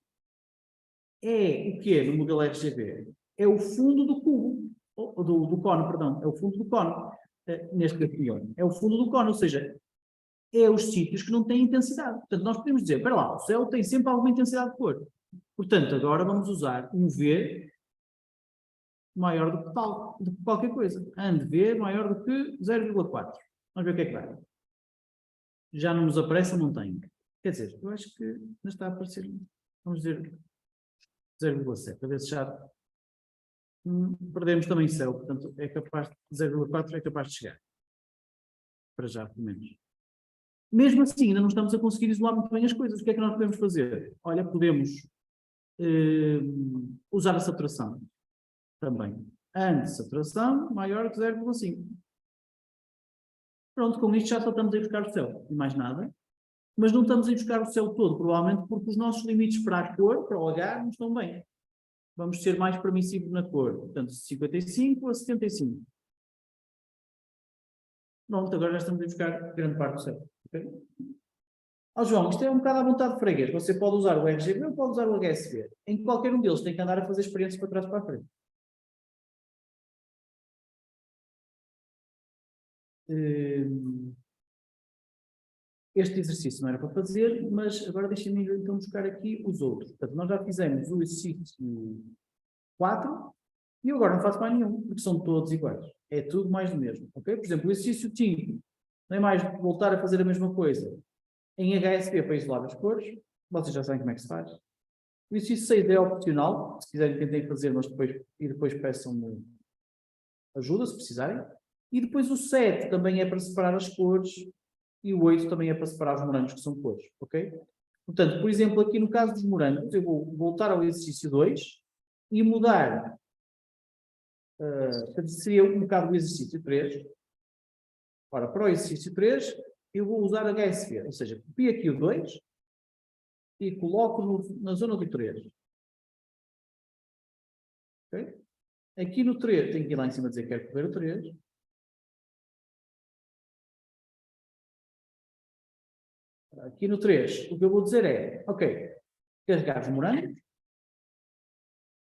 é o que é no modelo RGB? É o fundo do cubo, do cone, perdão, é o fundo do cone, neste caso, é o fundo do cone, ou seja, é os sítios que não têm intensidade. Portanto, nós podemos dizer, espera lá, o céu tem sempre alguma intensidade de cor. Portanto, agora vamos usar um V maior do que tal, do que qualquer coisa. And V maior do que 0,4. Vamos ver o que é que vai. Já não nos aparece a montanha. Quer dizer, eu acho que não está a aparecer. Vamos dizer 0,7, a ver se já perdemos também céu, portanto é capaz de 0,4 é capaz de chegar. Para já, pelo menos. Mesmo assim, ainda não estamos a conseguir isolar muito bem as coisas. O que é que nós podemos fazer? Olha, podemos usar a saturação também. Antissaturação maior que 0,5. Pronto, com isto já só estamos a ir buscar o céu e mais nada. Mas não estamos a ir buscar o céu todo, provavelmente porque os nossos limites para a cor, para o H, não estão bem. Vamos ser mais permissivos na cor. Portanto, 55 a 75. Pronto, agora já estamos a buscar grande parte do céu. Okay? João, isto é um bocado à vontade de freguês. Você pode usar o RGB ou pode usar o HSV. Em qualquer um deles tem que andar a fazer experiências para trás e para a frente. Este exercício não era para fazer, mas agora deixem-me então buscar aqui os outros. Portanto, nós já fizemos o exercício 4 e eu agora não faço mais nenhum, porque são todos iguais. É tudo mais do mesmo. Okay? Por exemplo, o exercício 5 não é mais voltar a fazer a mesma coisa em HSV para isolar as cores. Vocês já sabem como é que se faz. O exercício 6 é opcional. Se quiserem, tentem fazer, mas depois peçam-me ajuda, se precisarem. E depois o 7 também é para separar as cores. E o 8 também é para separar os morangos, que são cores. Ok? Portanto, por exemplo, aqui no caso dos morangos, eu vou voltar ao exercício 2 e mudar. Seria um bocado o exercício 3. Ora, para o exercício 3, eu vou usar HSV, ou seja, copio aqui o 2 e coloco na zona do 3. Okay? Aqui no 3, tenho que ir lá em cima dizer que quero correr o 3. Aqui no 3, o que eu vou dizer é, ok, carregar os morangos.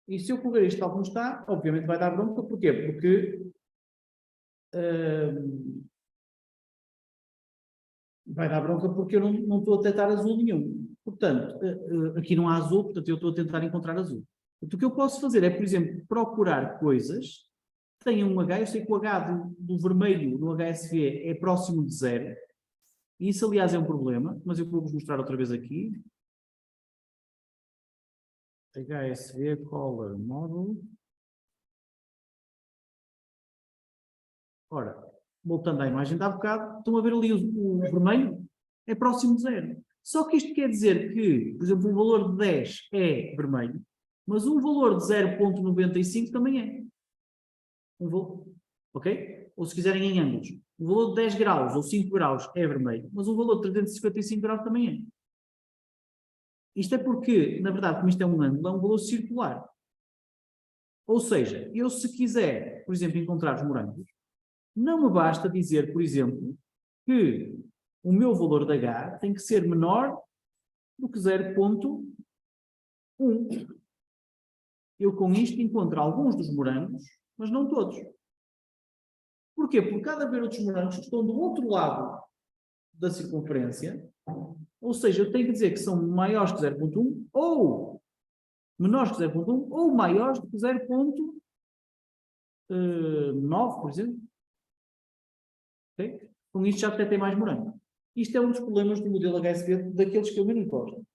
E se eu correr isto tal como está, obviamente vai dar bronca. Porquê? Porque vai dar bronca porque eu não estou a detectar azul nenhum. Portanto, aqui não há azul, portanto eu estou a tentar encontrar azul. Portanto, o que eu posso fazer é, por exemplo, procurar coisas que tenham um H. Eu sei que o H do vermelho no HSV é próximo de 0. E isso, aliás, é um problema, mas eu vou-vos mostrar outra vez aqui. HSV Color Model. Ora, voltando à imagem de há bocado, estão a ver ali o vermelho? É próximo de 0. Só que isto quer dizer que, por exemplo, um valor de 10 é vermelho, mas um valor de 0,95 também é. Ok? Ou se quiserem em ângulos, um valor de 10 graus ou 5 graus é vermelho, mas um valor de 355 graus também é. Isto é porque, na verdade, como isto é um ângulo, é um valor circular. Ou seja, eu se quiser, por exemplo, encontrar os morangos, não me basta dizer, por exemplo, que o meu valor de H tem que ser menor do que 0,1. Eu com isto encontro alguns dos morangos, mas não todos. Porquê? Porque cada vez outros morangos que estão do outro lado da circunferência, ou seja, eu tenho que dizer que são maiores que 0,1 ou menores que 0,1 ou maiores do que 0,9, por exemplo. Okay? Com isto já detectei mais morango. Isto é um dos problemas do modelo HSV, daqueles que eu menos gosto.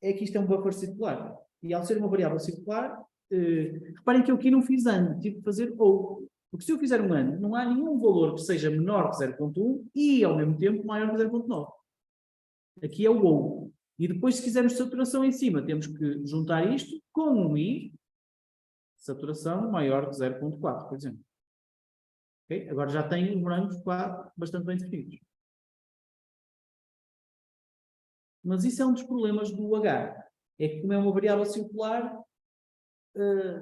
É que isto é um buffer circular. E ao ser uma variável circular, reparem que eu aqui não fiz ano, tive de fazer ou. Porque se eu fizer um ano, não há nenhum valor que seja menor que 0,1 e, ao mesmo tempo, maior que 0,9. Aqui é o ou. E depois, se quisermos saturação em cima, temos que juntar isto com um i, saturação maior que 0,4, por exemplo. Okay? Agora já tem os morangos bastante bem definidos. Mas isso é um dos problemas do H. É que, como é uma variável circular,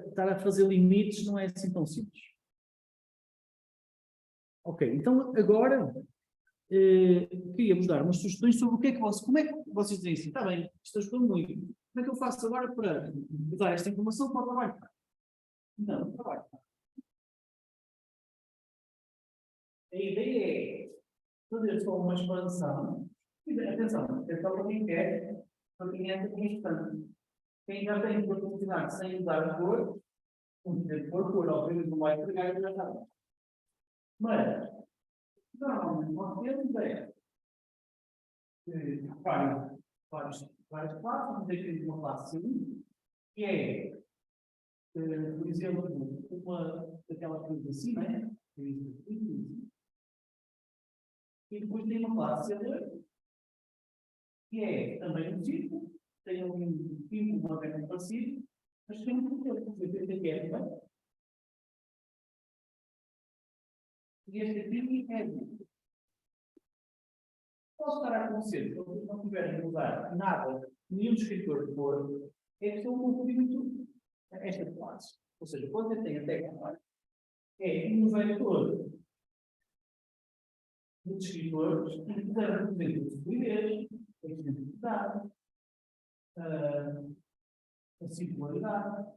estar a fazer limites não é assim tão simples. Ok, então agora queria-vos dar umas sugestões sobre o que é que como é que vocês dizem assim, está bem, isto ajudou muito. Como é que eu faço agora para usar esta informação para o trabalho? Não, trabalho. A ideia é fazer só uma expansão. Atenção, é só para quem quer, para quem é constante. Quem já tem oportunidade sem usar a cor, cor, obviamente não vai pegar e já está. Mas, normalmente, nós temos vários várias classes, vamos dizer que temos uma classe C1, que é, por exemplo, uma daquelas coisas assim, né? E depois tem uma classe C2, que é também um círculo, tem um vínculo, uma vez parecido, mas tem um conceito que é também. E este aqui é posso estar a acontecer, se vocês não tiverem a usar nada, nenhum descritor de cor, é que estão confundindo esta classe. Ou seja, quando eu tenho até agora, é um vetor de descritores que representa a fluidez, a identidade, a singularidade,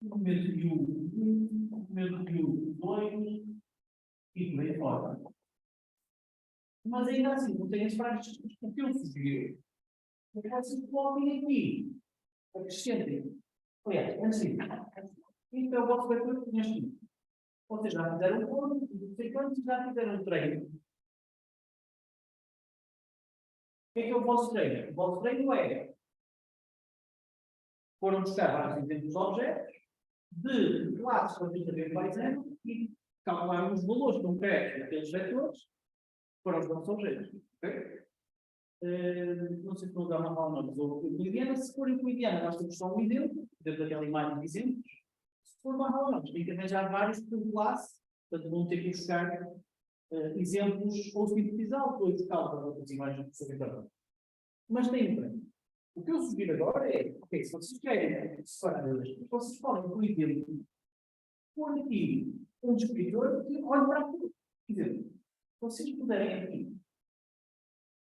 o momento de o momento de o 2 e por aí fora. Mas ainda assim, não tem as práticas que eu sugiro. Porque vocês coloquem aqui, acrescentem. Aliás, assim, isto é o vosso vetor neste momento. Vocês já fizeram um ponto, não sei quantos já fizeram um treino. O que é o vosso treino? O vosso treino é foram buscar vários exemplos de objetos de classes que vocês sabiam quais eram e calcular os valores concretos daqueles vetores para os vossos objetos. Okay? Não sei se vou dar uma fala não, ou euclidiana. Se for euclidiana, nós temos só um exemplo, dentro daquela imagem de exemplos. Se for uma fala não, tem que arranjar vários por classe, portanto vão ter que buscar exemplos ou sintetizá-los, depois buscar para outras imagens que são. Mas tem um treino. O que eu sugiro agora é, ok, se vocês querem separar elas, vocês podem, por exemplo, pôr aqui um descritor que olhe para tudo. Quer dizer, se vocês puderem aqui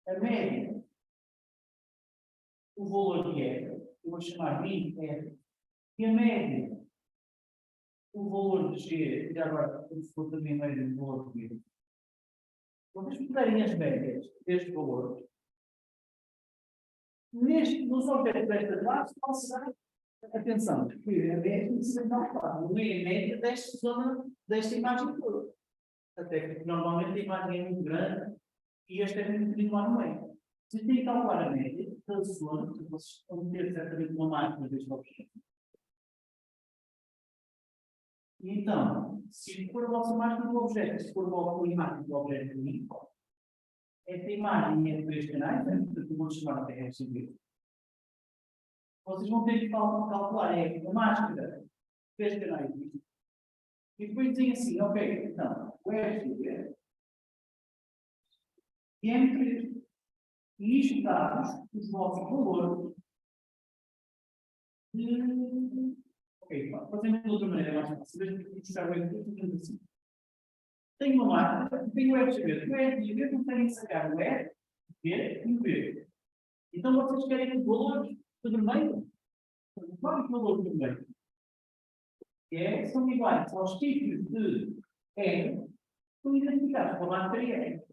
a média, o valor de R, eu vou chamar 20R, e a média, o valor de G, e agora, se for também a média do valor de G. Se vocês puderem as médias deste valor, nos objetos desta classe, posso dar atenção, que a média não é a média desta zona, desta imagem toda. Até porque normalmente a imagem é muito grande e esta é muito pequeno lá no meio. Vocês têm que calcular a média da zona, porque vocês vão ter certamente uma máquina deste objeto. E então, se for a vossa máquina do objeto, se for a imagem do objeto único, esta imagem é de 3 canais, portanto, eu vou chamar até RGB. Vocês vão ter que calcular a máscara de 3 canais. E depois dizem assim, ok, então, o RGB é M3. E isto dá-vos os vossos valores de... Ok, fazendo de outra maneira mais fácil. Veja que buscar o RGB, assim. Tem uma máquina, tem o RGB. O RGB conseguem sacar o R, o B e o B. Então vocês querem os valores do meio? Vários valores do meio. Que são iguais aos tipos de R, são identificados pela matéria R.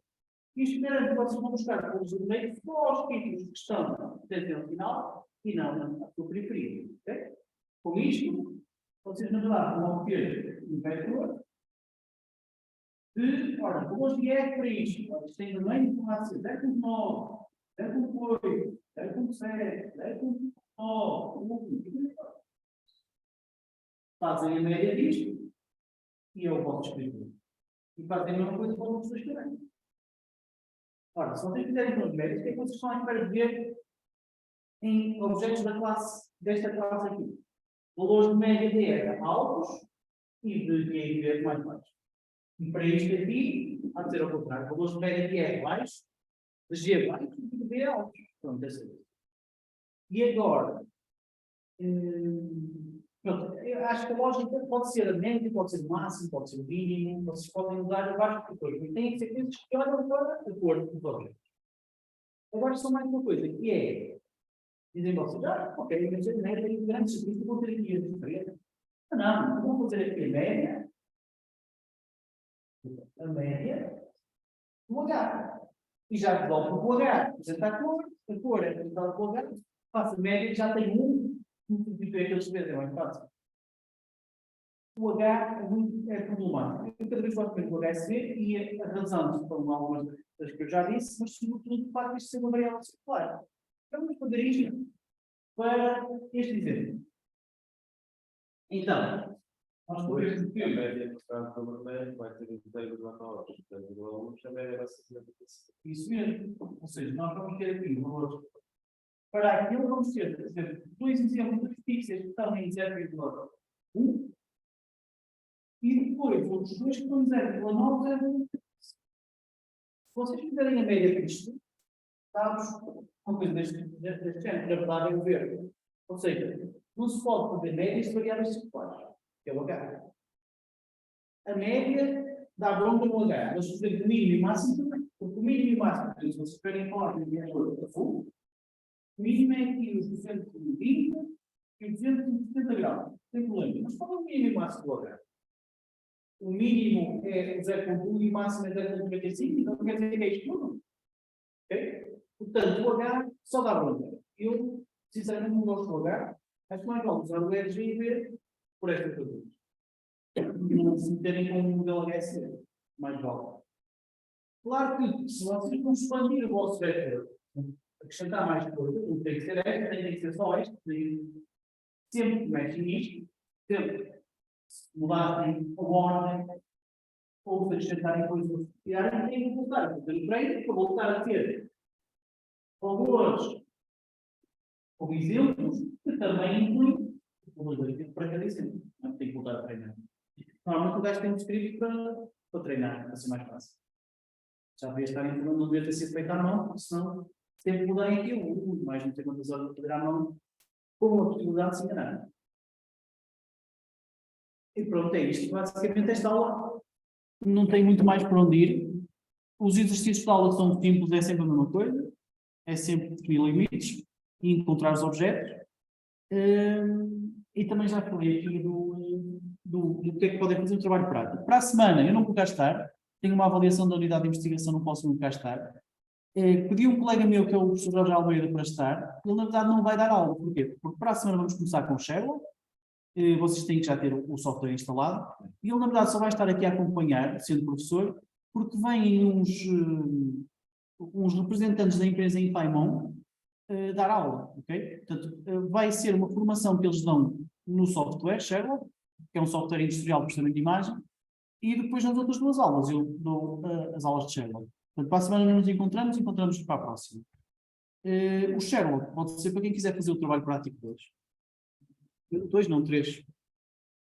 Isto garante que vocês vão buscar os do meio só os tipos que estão no final e não na sua periferia. Okay? Com isto, vocês na verdade vão obter um vetor de, ora, valores de R para isto. Vocês têm no meio informação 0.9, 0.8, 0.7, 0.9, 1, fazem a média disto e é o vosso escritor. E fazem a mesma coisa para os dois também. Ora, se vocês fizerem com os médios, o que é que vocês estão a espera de ver em objetos da classe, desta classe aqui? Valores de média de R altos e de G e V mais baixos. E para isto aqui, há de ser ao contrário. Valores de média de R baixos, de G baixos e de V altos. Pronto, é certo. E agora, pronto, eu acho que a lógica pode ser a média, pode ser o máximo, pode ser o mínimo, vocês podem usar vários fatores, mas tem que ser coisas que olham para a cor dos objetos. Agora só mais uma coisa, que é, dizem vocês, ok, mas a média é grande serviço, vou ter aqui a diferença. Não, vou fazer aqui a média do H. E já resolvo o H, apresenta a cor é apresentada pelo H, faço a média e já tem substituir aqueles três, é mais fácil. O H é problemático. Eu cada vez gosto menos do HSV e a razão são algumas das que eu já disse, mas sobretudo o facto de ser uma variável circular. Vamos fazer isto para este exemplo. Então, nós podemos A média que está no vermelho vai ter 0,9, 0,1, a média vai ser 0,5. isso mesmo. Ou seja, nós vamos ter aqui valores. Para aquilo, vamos ter, por exemplo, dois exemplos de fixos que estão em 0,1 e depois outros dois que estão em 0,9, 0,1. Se vocês fizerem a média disto, dados uma coisa deste género, na verdade, é o verde. Ou seja, não se pode fazer médias de variáveis circulares, que é o H. A média dá bronca no H, mas por exemplo, o mínimo e o máximo também. Porque o mínimo e o máximo, se vocês querem falar de a full, o mínimo é aqui os 220 e os 270 graus. Não tem problema. Mas qual é o mínimo e o máximo do H? O mínimo é 0,1 e o máximo é 0,95, então quer dizer que é isto tudo. Ok? Portanto, o H só dá bronca. Eu, sinceramente, não gosto do H. Acho que mais vale usar o RG e ver por estas coisas. Não se meterem com um modelo HSE. Mais vale. Claro que, se vocês vão expandir o vosso vetor, acrescentar mais coisas, não tem que ser esta, tem que ser só este. Sempre que mexem nisto, sempre se mudarem a ordem, ou se acrescentarem coisas, tirarem, têm que voltar a fazer o treino para voltar a ter valores ou exemplos que também incluem o valor para cada exemplo. Não tem que voltar a treinar. Normalmente o gajo tem um script para treinar, para ser mais fácil. Já devia estar em não devia ter sido feito à mão, porque senão sempre mudarem aquilo, mais não ter quantas horas de fazer à mão, com a possibilidade de se enganar. E pronto, é isto. Basicamente, esta aula não tem muito mais para onde ir. Os exercícios de aula são simples, é sempre a mesma coisa. É sempre definir limites e encontrar os objetos. E também já falei aqui do que é que podem fazer o trabalho prático. Para a semana, eu não vou cá estar. Tenho uma avaliação da unidade de investigação, não posso nunca estar. Pedi um colega meu, que é o professor Jorge Almeida, para estar. Ele, na verdade, não vai dar aula. Porquê? Porque para a semana vamos começar com o Sherlock. Vocês têm que já ter o software instalado. E ele, na verdade, só vai estar aqui a acompanhar, sendo professor, porque vêm uns representantes da empresa em Paimon dar aula. Okay? Portanto, vai ser uma formação que eles dão no software Sherlock, que é um software industrial de processamento de imagem, e depois nas outras duas aulas, eu dou as aulas de Sherlock. Portanto, para a semana nos encontramos para a próxima. O Sherlock pode ser para quem quiser fazer o trabalho prático 2. 2 não, 3.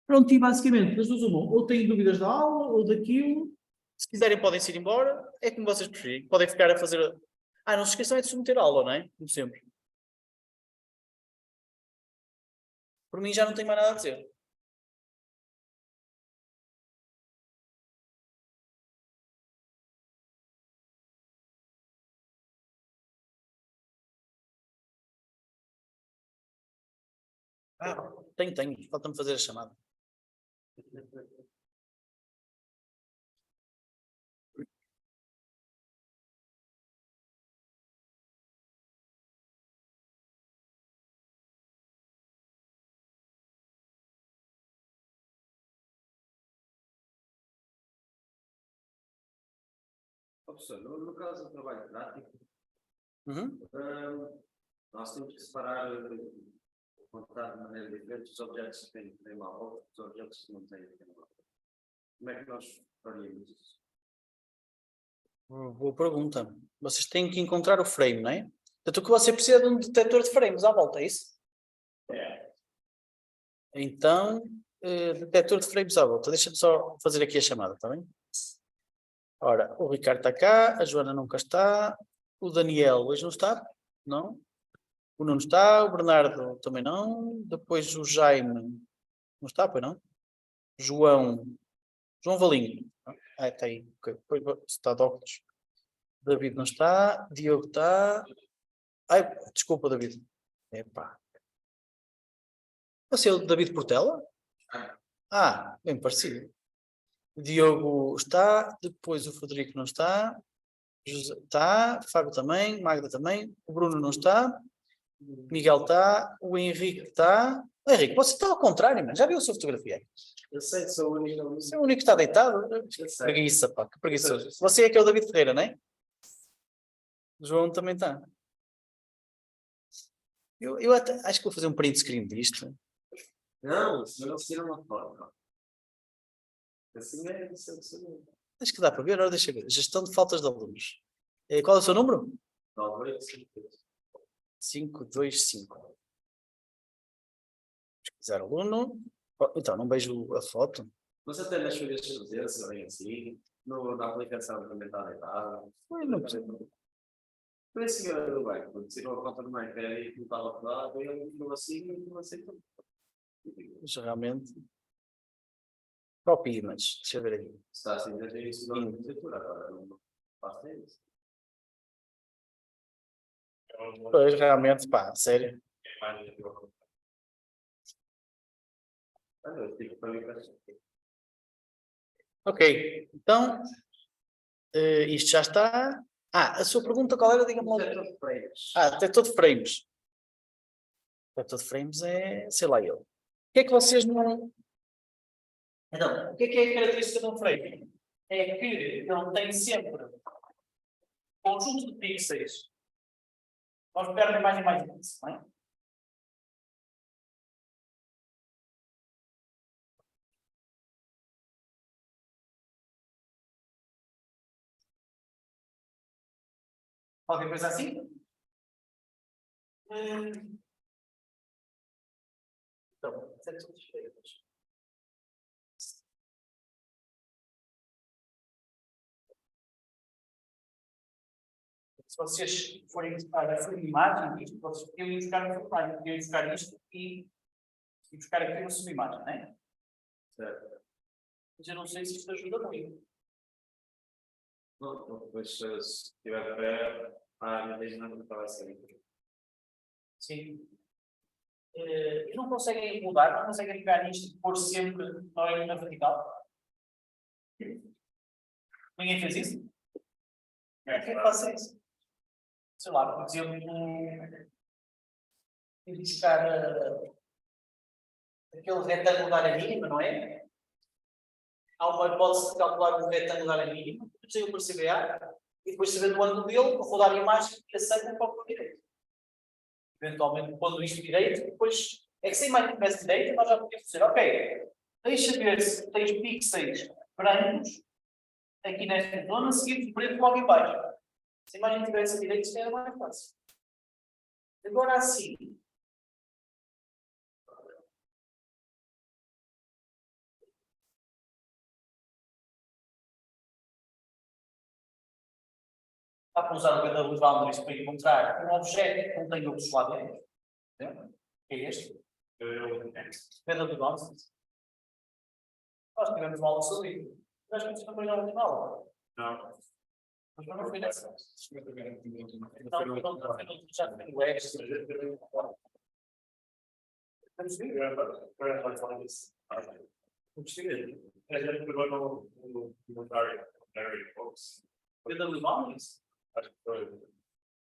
Pronto, e basicamente, das duas uma, ou têm dúvidas da aula, ou daquilo. Se quiserem podem se ir embora, é como vocês preferirem. Podem ficar a fazer... não se esqueçam é de submeter a aula, não é? Como sempre. Por mim já não tenho mais nada a dizer. Tenho. Falta-me fazer a chamada. Professor, no caso do trabalho prático, Uhum. nós temos que separar, contar de maneira diferente os objetos que têm uma volta dos objetos que não têm uma volta. Como é que nós faríamos isso? Boa pergunta. Vocês têm que encontrar o frame, não é? Portanto, o que você precisa é de um detector de frames à volta, é isso? É. Então, detector de frames à volta. Deixa-me só fazer aqui a chamada, está bem? Ora, o Ricardo está cá, a Joana nunca está, o Daniel hoje não está, não? O Nuno está, o Bernardo também não, depois o Jaime não está, pois não? João Valinho. Está aí, okay. Depois está de óculos. David não está, Diogo está. Desculpa, David. Epá. Você é o David Portela? Bem parecido. Diogo está, depois o Frederico não está, José está, Fábio também, Magda também, o Bruno não está, Miguel está, o Henrique está. Henrique, você está ao contrário, mano. Já viu a sua fotografia? Eu sei que sou o único. Você é o único que está deitado. Preguiça, pá, que preguiçoso. Você é que é o David Ferreira, não é? O João também está. Eu até, acho que vou fazer um print screen disto. Não, se não se tira uma foto. Assim é, assim. Acho que dá para ver, agora deixa eu ver. Gestão de faltas de alunos. Qual é o seu número? 525. Pesquisar aluno. Então, não vejo a foto. Mas até nas folhas de presença, vem assim, na aplicação também está deitado. Não percebo. Por isso que eu bem, quando tirou a conta do banco, era aí que não estava a dar, eu não assim, não aceito. Mas realmente. Copy image. Deixa eu ver aqui. Está assim, já tem isso na arquitetura, agora não faço isso. Pois, realmente, pá, sério. Olha, eu fico para mim, Ok, então, isto já está. A sua pergunta qual era? Diga-me lá. Detector de frames. Detector de frames é, sei lá eu. O que é que vocês não... Então, o que é a característica de um frame? É que ele tem sempre conjunto de pixels. Vamos pegar uma imagem mais intensa, não é? Qualquer coisa assim? Então, detector de frames. Se vocês forem buscar essa imagem, isto, vocês podiam ir buscar uma imagem, podiam buscar isto e buscar aqui uma subimagem, não é? certo. Mas eu não sei se isto ajuda muito. Não, depois se tiver fé, a minha não estava assim. Sim. E não conseguem mudar, não conseguem pegar nisto e pôr sempre na vertical? Ninguém fez isso? Por que faça isso? Sei lá, por exemplo, ir buscar aquele retangular a mínima, não é? Há uma hipótese de calcular o retangular a mínima, depois eu perceber e depois saber do ângulo dele, rodar a imagem e aceita para o direito. Eventualmente, pondo isto direito, depois é que se a imagem tivesse direita, nós já podíamos dizer, ok, deixa ver se tens pixels brancos aqui nesta zona, seguidos de preto logo em baixo. Se a imagem tivesse direita, isto era mais fácil. Agora assim. Dá para usar o BW Boundaries para encontrar um objeto que não tem outros lá dentro. Que é este? BW Boundaries. Nós tivemos uma aula sobre isso. Nós temos também na última aula. Não. Mas não foi nessa. Não, já tem o X. Vamos ver. Vamos ver. A gente pegou no comentário, BW Boundaries? acho que foi.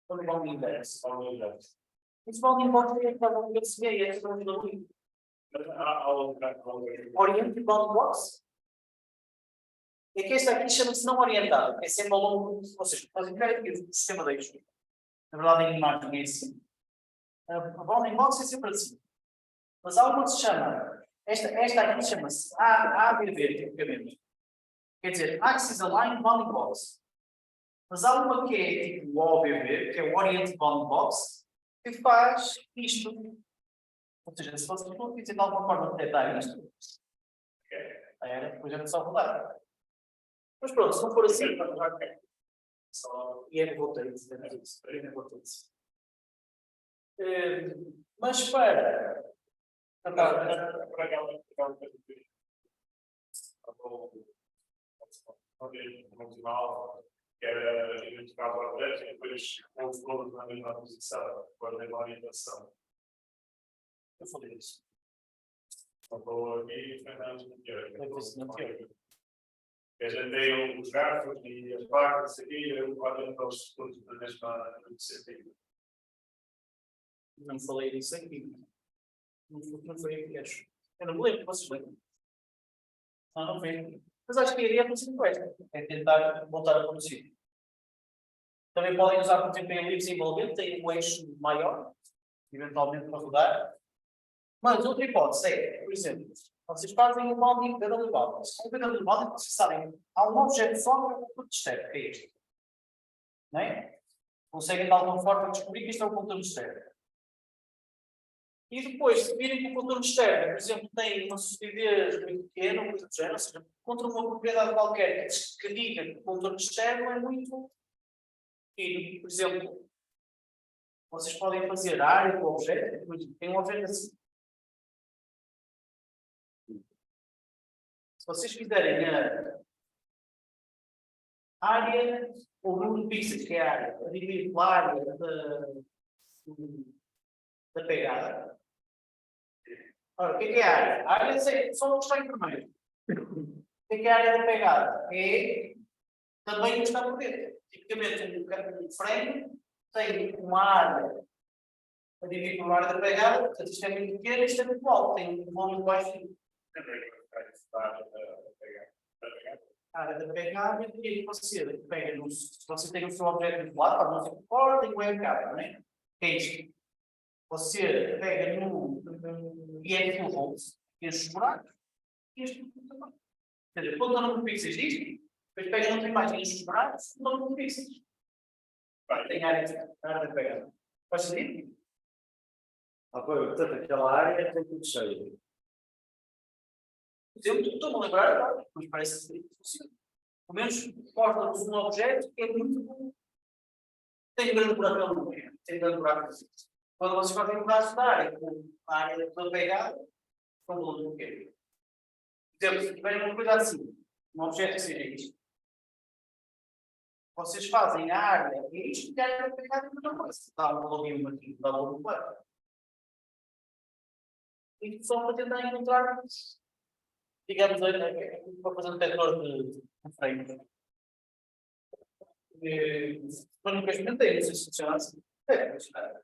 Ou no Bounding Index? Mas Esse Bounding Box é que estava a perceber, é esse nome do livro. há Oriente Bounding Box? É que este aqui chama-se não orientado, é sempre ao longo, ou seja, nós encaramos aqui o sistema de eixo. Na verdade, em imagem é assim. A Bounding Box é sempre assim. Mas há uma que se chama, esta aqui chama-se ABB, tipicamente. Quer dizer, Axis Aligned Bounding Box. Mas há uma que é tipo o OBB, que é o Oriented Bounding Box, que faz isto. Ou seja, se fosse tudo, de alguma forma detectar isto, era, depois era só rodar. Mas pronto, se não for assim, só e é voltante. Mas para aquela que era identificado ao objeto e depois todos na mesma posição, com a mesma orientação. eu falei isso. Estou aqui e enfrentamos no teórico. A gente tem os grafos e as placas aqui e eu guardo todos pontos da mesma sentido. Não falei disso aqui. Não foi aqui, acho. Eu não me lembro, vocês lembram? Não foi. Mas acho que a ideia é parecida com esta. É tentar voltar a produzir. Também podem usar, por exemplo, a elipse envolvente, tem um eixo maior, eventualmente para rodar. Mas outra hipótese é, por exemplo, vocês fazem um bounding cada um bounding. Se um cada um bounding, vocês sabem, há um objeto só que é o contorno externo, que é este. Não é? Conseguem de alguma forma descobrir que isto é o contorno externo. E depois, se virem que o contorno externo, por exemplo, tem uma solidez muito pequena, ou coisa do género, ou seja, contra uma propriedade qualquer que diga que o contorno externo é muito pequeno. Por exemplo, vocês podem fazer a área do objeto, por exemplo, tem um objeto assim. Se vocês fizerem a área, ou número de pixels, que é a área, a dividir pela área da pegada. Ora, o que é a área? A área só está em primeiro. O que é a área da pegada? É também o que está por dentro. Tipicamente, um frame tem uma área a dividir pela área da pegada, portanto, isto é muito pequeno e isto é muito alto, tem um volume baixo. A área da pegada, e aí você pega, se você tem o seu objeto do lado, pode não ser fora, tem o webcam, não é? Que é isto. Você pega e é full holes, estes buracos, e este também. Quer dizer, quando o número de pixels disto, depois pega noutra imagem estes buracos, o número de pixels. Tem área da pegada. Faz sentido? Portanto, aquela área tem tudo cheio. Eu estou-me a lembrar agora, mas parece que funciona. Pelo menos, porta-vos um objeto que é muito bom. Tem um grande buraco no meio. Tem um grande buraco assim. Quando vocês fazem um braço da área, com a área toda pegada, com o volume do quê? Por exemplo, se tiverem uma coisa assim, um objeto que seja isto, vocês fazem a área e isto e a área pegada e não coisa. Dá um volume aqui, dá um volume para. E só para tentar encontrar, digamos, para fazer um detector de frame. Mas nunca experimentei, não sei se funciona assim. Deve funcionar.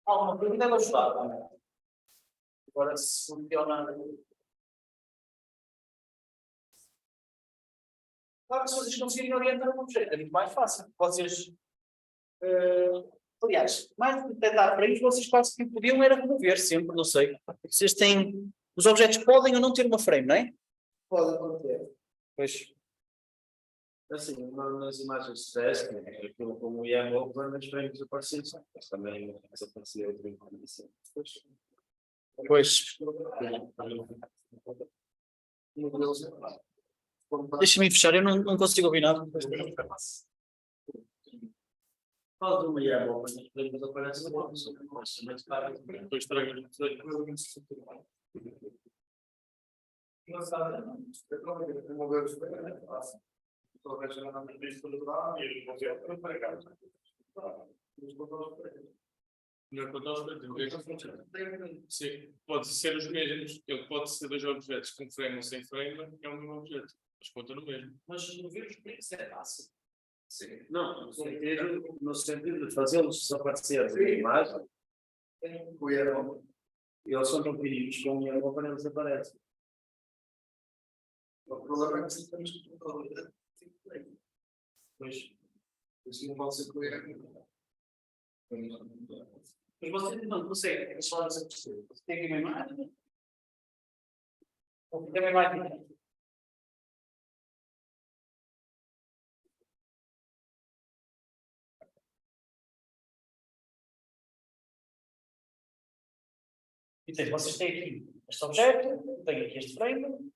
Alguma coisa deve ajudar também. Agora, se funciona. Claro que se vocês conseguirem orientar o objeto, é muito mais fácil. Vocês. Aliás, mais do que detectar frames, vocês quase que podiam era remover sempre, não sei. Vocês têm. Os objetos podem ou não ter uma frame, não é? Pode acontecer. Pois. Assim, nas imagens de teste, aquilo como o IAM quando as frames apareciam, mas também desaparecia outra informação. Pois. Deixa-me fechar, eu não consigo ouvir nada. Fala de uma IAM quando as frames aparecem, mas claro, depois traga. Sim, pode ser os mesmos. Ele pode ser dois objetos com frame ou sem frame, é o mesmo objeto. Mas conta no mesmo. Mas no vírus isso é fácil. Sim. Não, no sentido de fazê-los desaparecer da imagem, eles são tão pequeninos que com o IAM quando eles aparecem. O problema é que se temos que controlar. Pois, isso não pode ser com o IAM. Mas você não consegue, é só essa questão. Você tem uma imagem? Ou tem uma imagem? Então, vocês têm aqui este objeto, tem aqui este frame,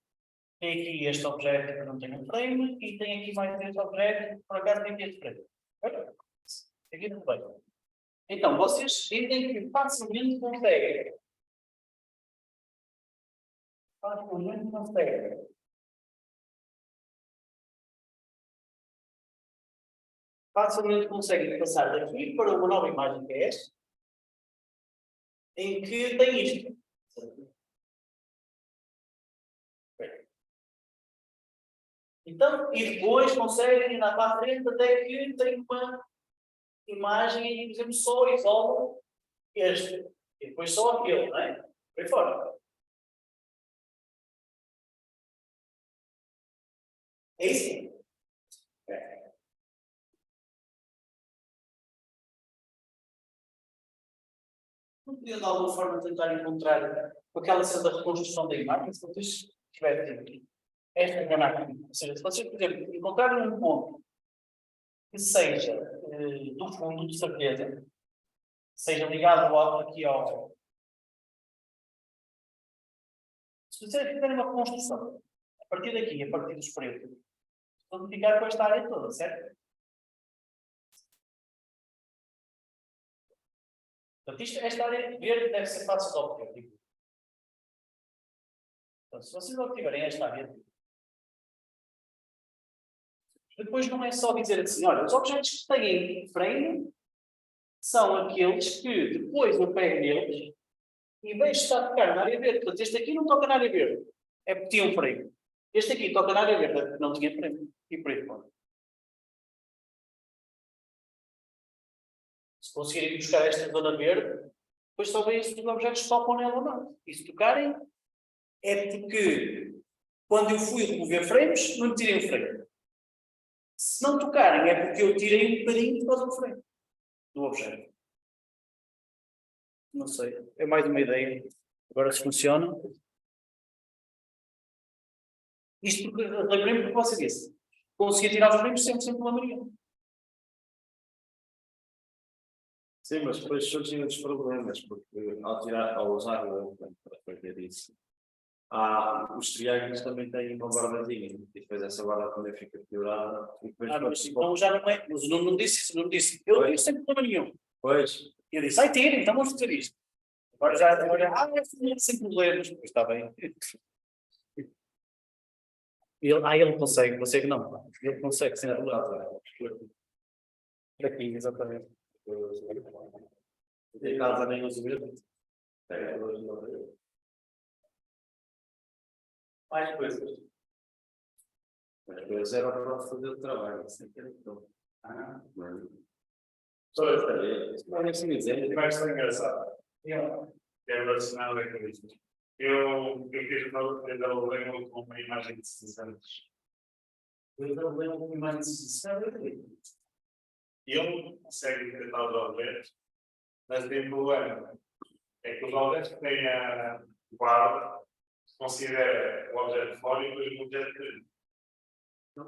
tem aqui este objeto que não tem um frame, e tem aqui mais este objeto que por acaso tem aqui este frame. Aqui não tem. Então, vocês entendem que facilmente conseguem. Facilmente conseguem passar daqui para uma nova imagem que é esta, em que tem isto. Então, e depois conseguem andar para a frente até que tem uma imagem e dizemos só isola este. E depois só aquele, não é? Por aí fora. É isso? podia de alguma forma tentar encontrar aquela cena da reconstrução da imagem, se vocês tiverem aqui esta granada, ou seja, se vocês, por exemplo, encontrarem um ponto que seja do fundo, de certeza, seja ligado aqui ao. Se vocês fizerem uma reconstrução, a partir daqui, a partir dos pretos, vão ficar com esta área toda, certo? Portanto, esta área verde deve ser fácil de obter. Portanto, se vocês obtiverem esta área, depois não é só dizer assim, olha, os objetos que têm frame são aqueles que depois eu pego neles e vejo se está a tocar na área verde. Portanto, este aqui não toca na área verde, é porque tinha um frame. Este aqui toca na área verde, é porque não tinha frame. E por aí fora. Se conseguirem buscar esta zona verde, depois só veem se os objetos tocam nela ou não. E se tocarem, é porque quando eu fui remover frames, não tirei o frame. Se não tocarem, é porque eu tirei um bocadinho de causa do frame do objeto. Não sei, é mais uma ideia. Agora se funciona. Isto porque, lembrei-me porque você disse. Conseguia tirar os frames sempre sem problema nenhum. Sim, mas depois surgem outros problemas, porque ao usar o para fazer isso, os triângulos também têm uma bordazinha, e depois essa borda também fica piorada. Mas então já não é. Mas o Nuno não disse isso, não disse. Eu Pois. disse sem problema nenhum. Pois, Eu disse, ai, tira, então vamos fazer isto. Agora é sem problemas. Pois está bem. Ele consegue, você que não. Pá. Ele consegue, sem problema. Aqui, exatamente. em casa nem uso mesmo. Mais coisas. Mas depois era para fazer o trabalho, sem ter então. Só Não é assim dizer. vai ser engraçado. É relacionado com isso. Eu fiz ainda lembro com uma imagem de 60 anos. Eu não lembro com imagem de sucessão. E ele consegue interpretar os objetos, mas tem problema. É que os objetos que têm o quadro se considera o objeto fora e depois o objeto dentro.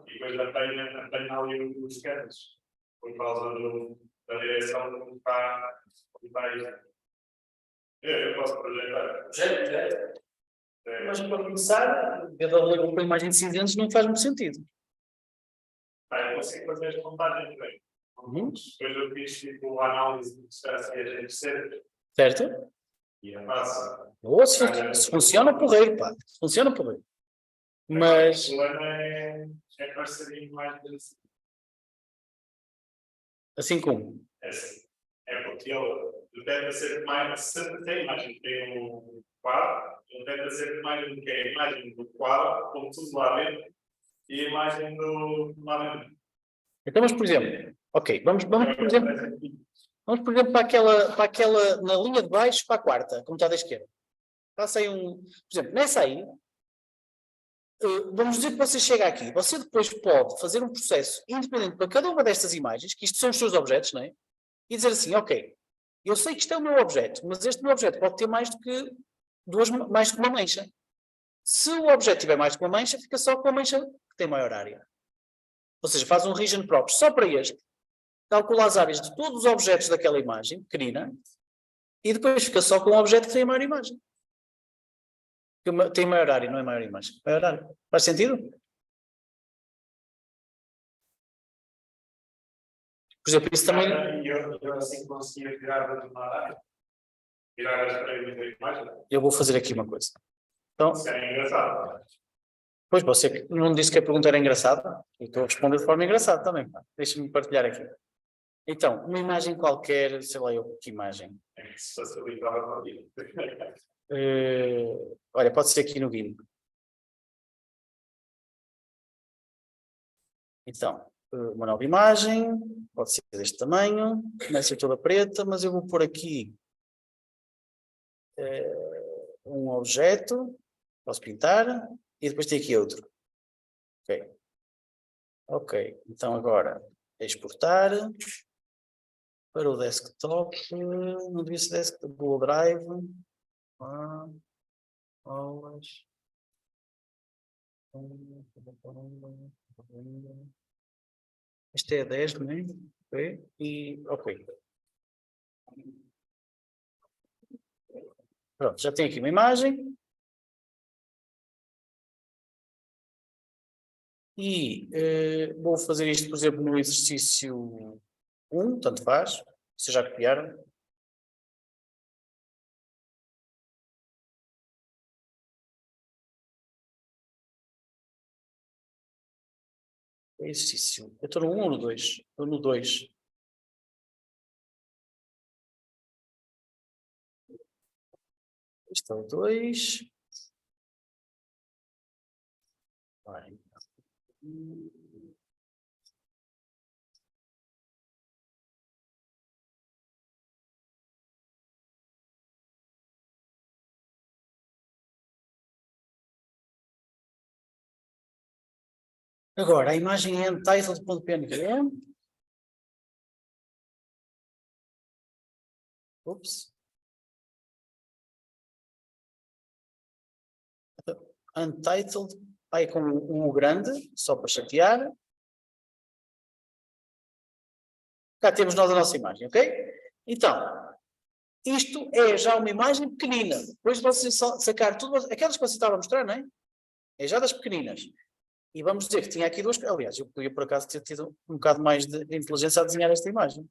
E depois apanha ali os cantos, por causa da direção que está isto. Eu posso projetar. Já. Mas para começar, eu dou lembro com imagem de cinzentos não faz muito sentido. Eu consigo fazer as contagens bem. Depois eu fiz tipo a análise de distância que a gente sente Certo? e a passa. Ou se funciona, porreiro, pá. Se funciona, porreiro. Mas. O problema é parceria mais desse. Assim como. É porque ele deve ser mais. Se tem imagem que tem um quadro, ele deve ser mais do que a imagem do quadro, com tudo lá dentro, e a imagem do lá dentro. Então, mas por exemplo, ok, vamos por exemplo para aquela na linha de baixo para a quarta, como está da esquerda. Passa aí por exemplo, nessa aí, vamos dizer que você chega aqui, você depois pode fazer um processo independente para cada uma destas imagens, que isto são os seus objetos, não é? E dizer assim, ok, eu sei que isto é o meu objeto, mas este meu objeto pode ter mais do que uma mancha. Se o objeto tiver mais do que uma mancha, fica só com a mancha que tem maior área. Ou seja, faz um region próprio só para este. Calcula as áreas de todos os objetos daquela imagem, pequenina, e depois fica só com o objeto que tem a maior imagem. Tem maior área, não é maior imagem. Maior área. Faz sentido? Por exemplo, isso também... Eu assim conseguia tirar da tomada, tirar as prévias da imagem. Eu vou fazer aqui uma coisa. Então, Isso é engraçado. pois você não disse que a pergunta era engraçada? Eu estou a responder de forma engraçada também. Deixa-me partilhar aqui. Então, uma imagem qualquer, sei lá eu, que imagem? É que se facilitava a vida. Olha, pode ser aqui no GIMP. Então, uma nova imagem, pode ser deste tamanho, vai ser toda preta, mas eu vou pôr aqui um objeto, posso pintar, e depois tem aqui outro. Ok, então agora exportar. para o desktop, não devia ser desktop, Google Drive. Aulas. Este é 10, não é? Ok. E ok. Pronto, já tem aqui uma imagem. E vou fazer isto, por exemplo, no exercício 1, tanto faz. Vocês já copiaram. Exercício. Eu estou no 1 ou no 2? Estou no 2. Este é o 2. Vai. Agora, a imagem é untitled.png. Ups. Untitled, aí com um grande, só para chatear. Cá temos nós a nossa imagem, ok? Então, isto é já uma imagem pequenina. Depois de você sacar tudo, aquelas que você estava a mostrar, não é? É já das pequeninas. E vamos dizer que tinha aqui duas. Aliás, eu podia por acaso ter tido um bocado mais de inteligência a desenhar esta imagem.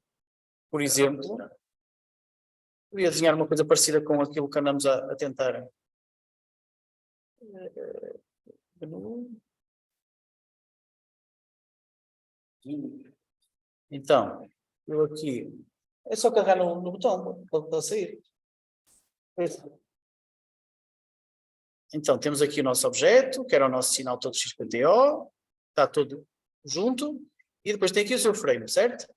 Por exemplo, eu ia desenhar uma coisa parecida com aquilo que andamos a tentar. Então, eu aqui. É só carregar no botão para sair. Então, temos aqui o nosso objeto, que era o nosso sinal todo XPTO. Está todo junto. E depois tem aqui o seu frame, certo?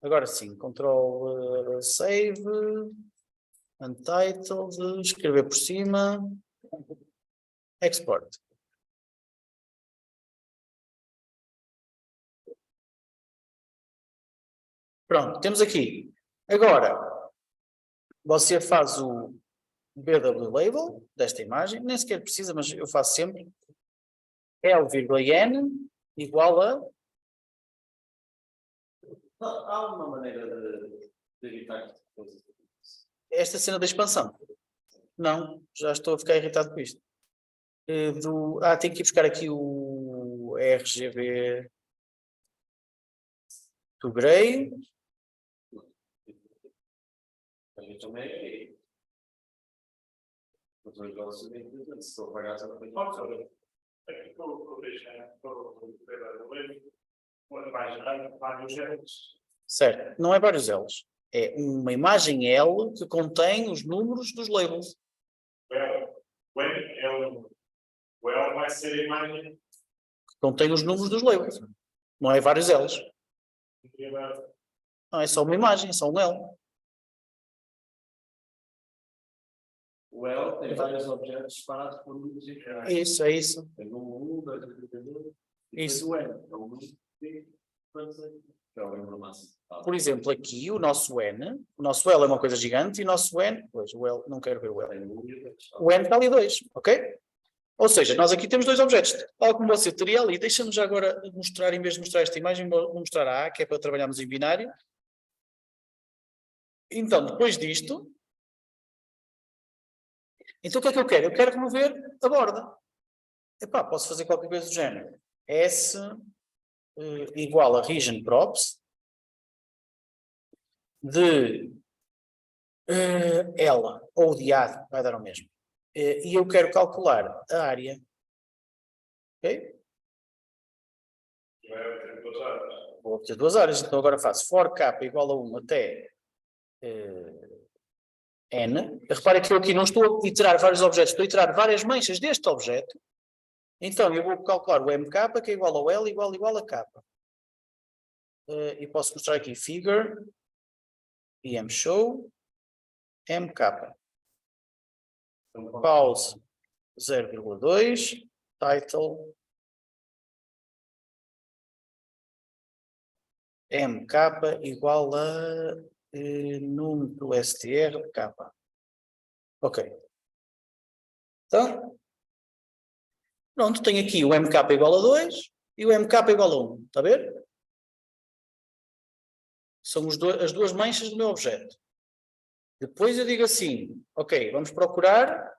Agora sim, Ctrl Save, Untitled, escrever por cima, Export. Pronto, temos aqui. Agora, você faz o BW Label desta imagem, nem sequer precisa, mas eu faço sempre. L,N igual a... Há uma maneira de evitar coisas. Esta cena da expansão. Não, já estou a ficar irritado com isto. Tenho que ir buscar aqui o RGB do Grey. Eu também. Mas eu gosto de saber que se estou a pagar, só para Aqui com o vários genes. Certo, não é vários L's. É uma imagem L que contém os números dos labels. O L vai ser a imagem. Contém os números dos labels. Não é vários L's. Não, é só uma imagem, é só um L. O L tem vários objetos separados por números e reais. Isso, é isso. Tem um, 1, 2, 3, 4, Isso. o N. É um número que é o número máximo. Por exemplo, aqui o nosso N, o nosso L é uma coisa gigante e o nosso N, pois o L, não quero ver o L. O N está ali 2, ok? Ou seja, nós aqui temos dois objetos. Tal como você teria ali, deixa-me já agora mostrar, em vez de mostrar esta imagem, vou mostrar a A, que é para trabalharmos em binário. Então, depois disto, então o que é que eu quero? Eu quero remover a borda. Epá, posso fazer qualquer coisa do género. S igual a region props de L ou de A, vai dar o mesmo. E eu quero calcular a área. Ok? Vou obter duas áreas, então agora faço for k igual a 1 até n. Repare que eu aqui não estou a iterar vários objetos, estou a iterar várias manchas deste objeto. Então eu vou calcular o mk, que é igual ao L igual a k. E posso mostrar aqui figure, show, mk. Pause 0,2, title MK igual a número do STR de K. Ok. Então, pronto, tenho aqui o MK igual a 2 e o MK igual a 1. Está a ver? São as duas manchas do meu objeto. Depois eu digo assim, ok, vamos procurar.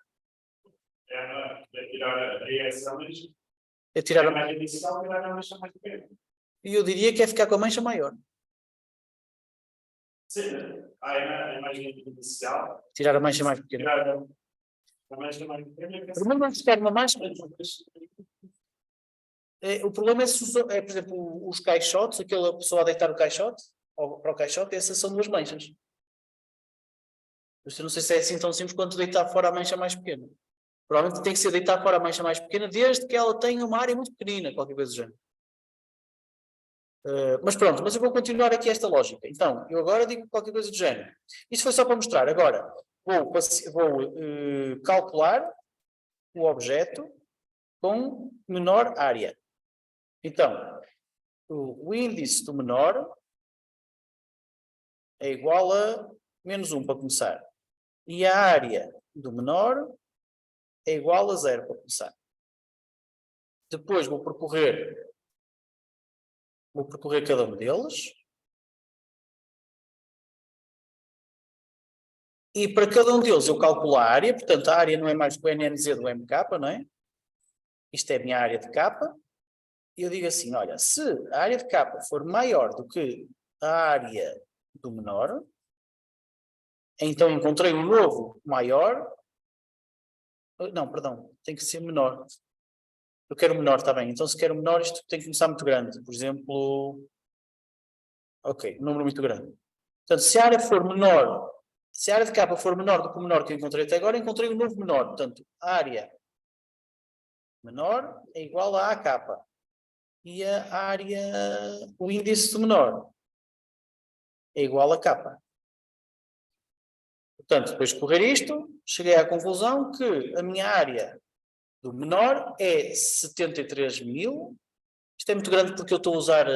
É tirar a reação, mas É tirar a mais inicial, tirar a mancha mais pequena. E eu diria que é ficar com a mancha maior. Sim, a imagem inicial, Tirar a mancha mais pequena. tirar a mancha mais pequena. Primeiro vamos buscar uma mancha. O problema é, por exemplo, os caixotes, aquela pessoa a deitar o caixote, ou para o caixote, essas são duas manchas. Eu não sei se é assim tão simples quanto deitar fora a mancha mais pequena. Provavelmente tem que ser deitar fora a mancha mais pequena, desde que ela tenha uma área muito pequenina, qualquer coisa do género. Mas pronto, mas eu vou continuar aqui esta lógica. Então, eu agora digo qualquer coisa do género. Isto foi só para mostrar. Agora, vou calcular o objeto com menor área. Então, o índice do menor é igual a menos 1 para começar. E a área do menor é igual a 0 para começar. Depois vou percorrer cada um deles. E para cada um deles eu calculo a área, portanto a área não é mais que o NNZ do MK, não é? Isto é a minha área de K. E eu digo assim, olha, se a área de K for maior do que a área do menor, então encontrei um novo maior. Não, perdão, tem que ser menor. Eu quero menor, está bem. Então se quero menor, isto tem que começar muito grande. Por exemplo, ok, um número muito grande. Portanto, se a área for menor, se a área de K for menor do que o menor que eu encontrei até agora, encontrei um novo menor. Portanto, a área menor é igual a AK. E a área, o índice do menor é igual a K. Portanto, depois de correr isto, cheguei à conclusão que a minha área do menor é 73.000. Isto é muito grande porque eu estou a usar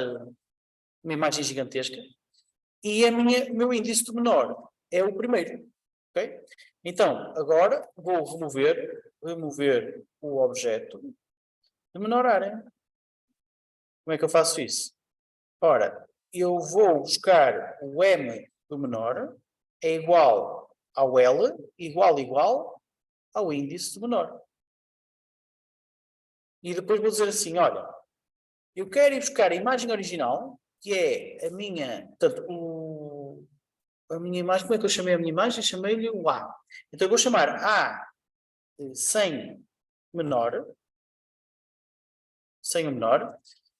uma imagem gigantesca. E o meu índice do menor é o primeiro. Okay? Então, agora vou remover o objeto de menor área. Como é que eu faço isso? Ora, eu vou buscar o M do menor é igual ao L, igual ao índice do menor. E depois vou dizer assim, olha, eu quero ir buscar a imagem original, que é a minha, portanto, a minha imagem, como é que eu chamei a minha imagem? Chamei-lhe o A. Então eu vou chamar A sem o menor,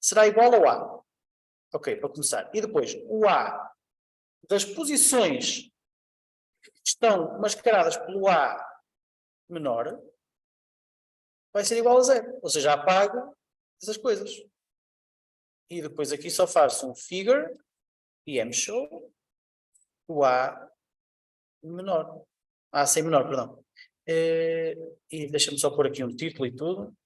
será igual ao A. Ok, para começar. E depois, o A das posições que estão mascaradas pelo A menor vai ser igual a 0. Ou seja, apago essas coisas. E depois aqui só faço um figure e mshow o A menor. A sem menor, perdão. E deixa-me só pôr aqui um título e tudo.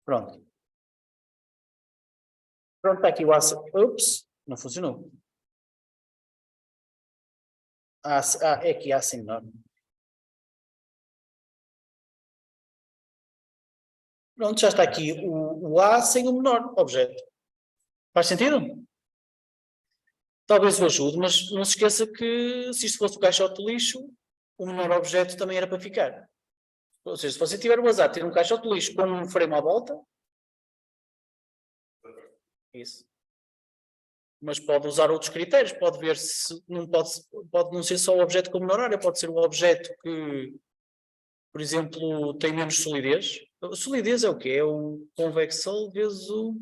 Pronto. Pronto, está aqui o A. Ups, não funcionou. É aqui A sem menor. Pronto, já está aqui o A sem o menor objeto. Faz sentido? Talvez o ajude, mas não se esqueça que se isto fosse o caixote de lixo, o menor objeto também era para ficar. Ou seja, se você tiver o azar de ter um caixote de lixo com um frame à volta, isso. Mas pode usar outros critérios, pode ver se não pode não ser só o objeto com menor área, pode ser um objeto que, por exemplo, tem menos solidez. A solidez é o quê? É o convexol vezes o...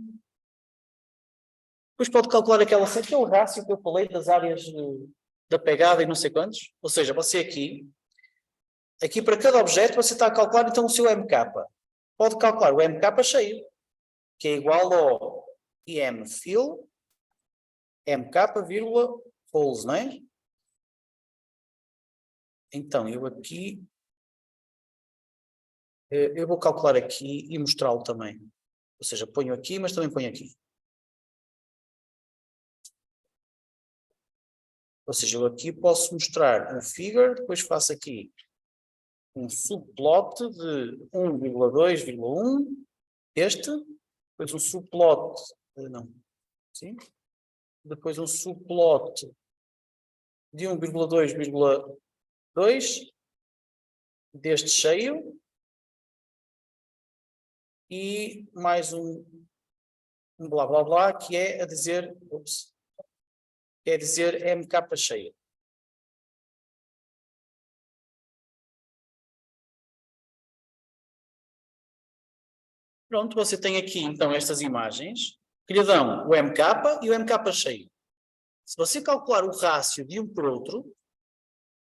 Depois pode calcular aquela série, que é o rácio que eu falei das áreas da pegada e não sei quantos. Ou seja, você aqui para cada objeto você está a calcular então o seu MK. Pode calcular o MK cheio, que é igual ao IM fill MK, vírgula, holes, não é? Então, eu aqui Eu vou calcular aqui e mostrá-lo também. Ou seja, ponho aqui, mas também ponho aqui. Ou seja, eu aqui posso mostrar um figure, depois faço aqui um subplot de 1,2,1, depois um subplot, não, sim? Depois um subplot de 1,2,2 deste cheio e mais um blá blá blá que é a dizer, quer dizer MK cheio. Pronto, você tem aqui então estas imagens que lhe dão o MK e o MK cheio. Se você calcular o rácio de um por outro,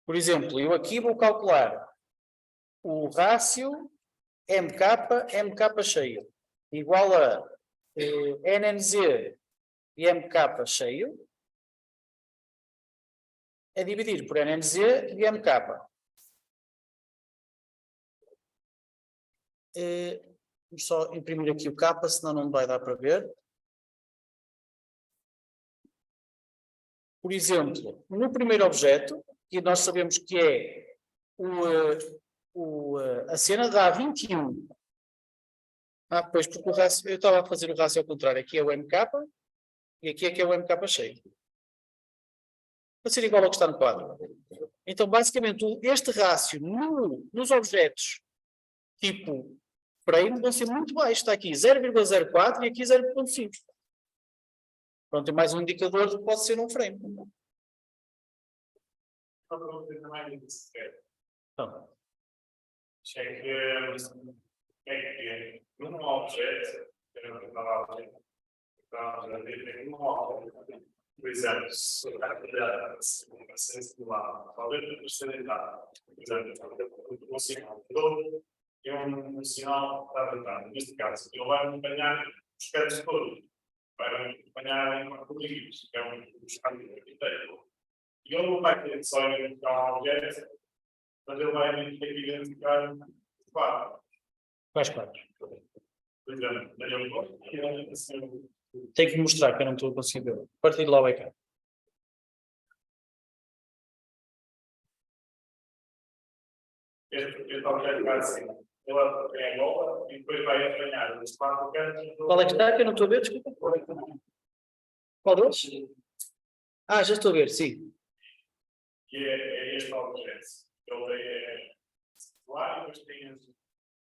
por exemplo, eu aqui vou calcular o rácio MK cheio igual a NNZ e MK cheio é dividir por NNZ e MK. Vou só imprimir aqui o K, senão não vai dar para ver. Por exemplo, no primeiro objeto, que nós sabemos que é a cena dá 21. Pois, porque o rácio, eu estava a fazer o rácio ao contrário. Aqui é o MK e aqui é que é o MK cheio. Vai ser igual ao que está no quadro. Então, basicamente, este rácio nos objetos tipo frame vão ser muito baixos. Está aqui 0,04 e aqui 0,5. Pronto, tem mais um indicador que pode ser um frame. Então, é que num objeto, por exemplo, se a ciência do lado, talvez a personalidade, por exemplo, um sinal de dor e um sinal de verdade. Neste caso, ele vai acompanhar os casos todos, vai acompanhar em uma colina, que é um estado inteiro. E ele não vai ter só identificar um objeto, mas ele vai identificar o quadro. quais quadros? Por exemplo, Tenho que mostrar que eu não estou a conseguir ver. A partir de lá vai cá. este objeto vai assim. Ele tem a bola e depois vai apanhar os 4 cantos. Qual é que está? Que eu não estou a ver, desculpa. Qual deles? Já estou a ver, sim. Que é este objeto. Ele é circular e depois tem as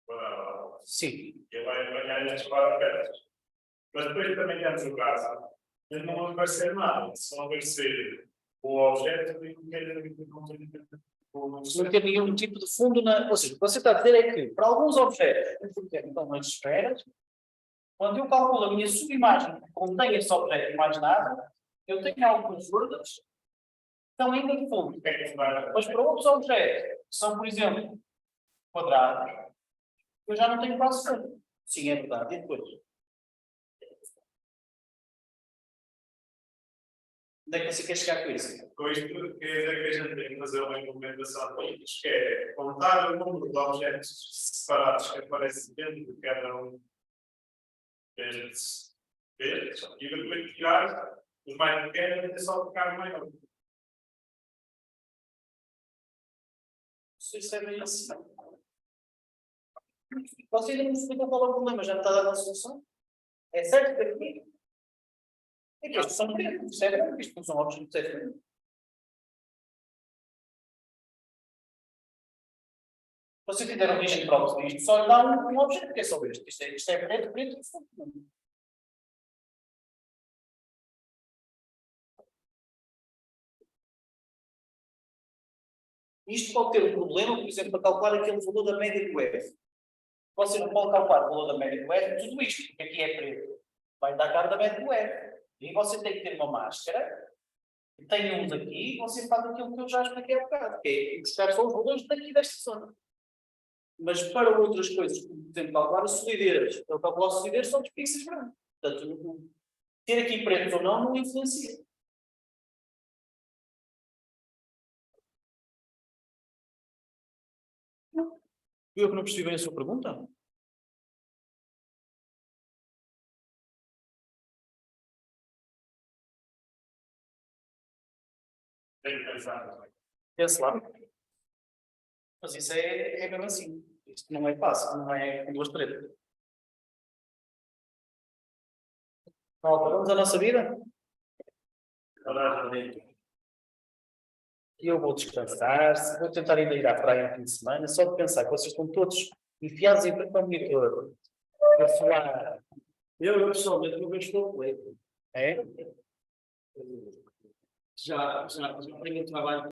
quadradas. Sim. Ele vai apanhar estes 4 cantos. Mas depois também temos o caso. Ele não vai aparecer nada, só vai ser o objeto e Não tem nenhum tipo de fundo na. Ou seja, o que você está a dizer é que, para alguns objetos, então nas esferas, quando eu calculo a minha subimagem que contém esse objeto e mais nada, eu tenho algumas bordas que estão ainda de fundo. Mas para outros objetos, que são, por exemplo, quadrados, eu já não tenho quase fundo. Sim, é verdade. E depois? Onde é que você quer chegar com isso? Com isto, quer dizer que a gente tem que fazer uma implementação de links, que é contar o número de objetos separados que aparecem dentro de cada um destes, e depois tirar os mais pequenos e só ficar o maior. Isso é bem assim. Você ainda não me explicou qual é o problema, já me está a dar uma solução? É certo que aqui é que estes são pequenos, percebem? Isto não são objetos pequenos. Se você tiver origem próxima, isto só lhe dá um objeto, que é só este. Isto é preto, preto e fundo. Isto pode ter um problema, por exemplo, para calcular aquele valor da média do F. Você não pode calcular o valor da média do F, tudo isto, porque aqui é preto. Vai dar cara da média do F. E você tem que ter uma máscara, tem uns aqui, e você faz aquilo que eu já expliquei há bocado, que é buscar só os valores daqui desta zona. Mas para outras coisas, como por exemplo, calcular a solidez, eu calculo a solidez só dos pixels brancos. Portanto, ter aqui preto ou não influencia. Fui eu que não percebi bem a sua pergunta? Tem que pensar. Pense lá. Mas isso é mesmo assim. Isto não é fácil, não é com duas taretas. Malta, vamos à nossa vida? E eu vou descansar, vou tentar ainda ir à praia no fim de semana, só de pensar que vocês estão todos enfiados em frente ao monitor. A falar. Eu pessoalmente não vejo completo. É? Já tenho trabalho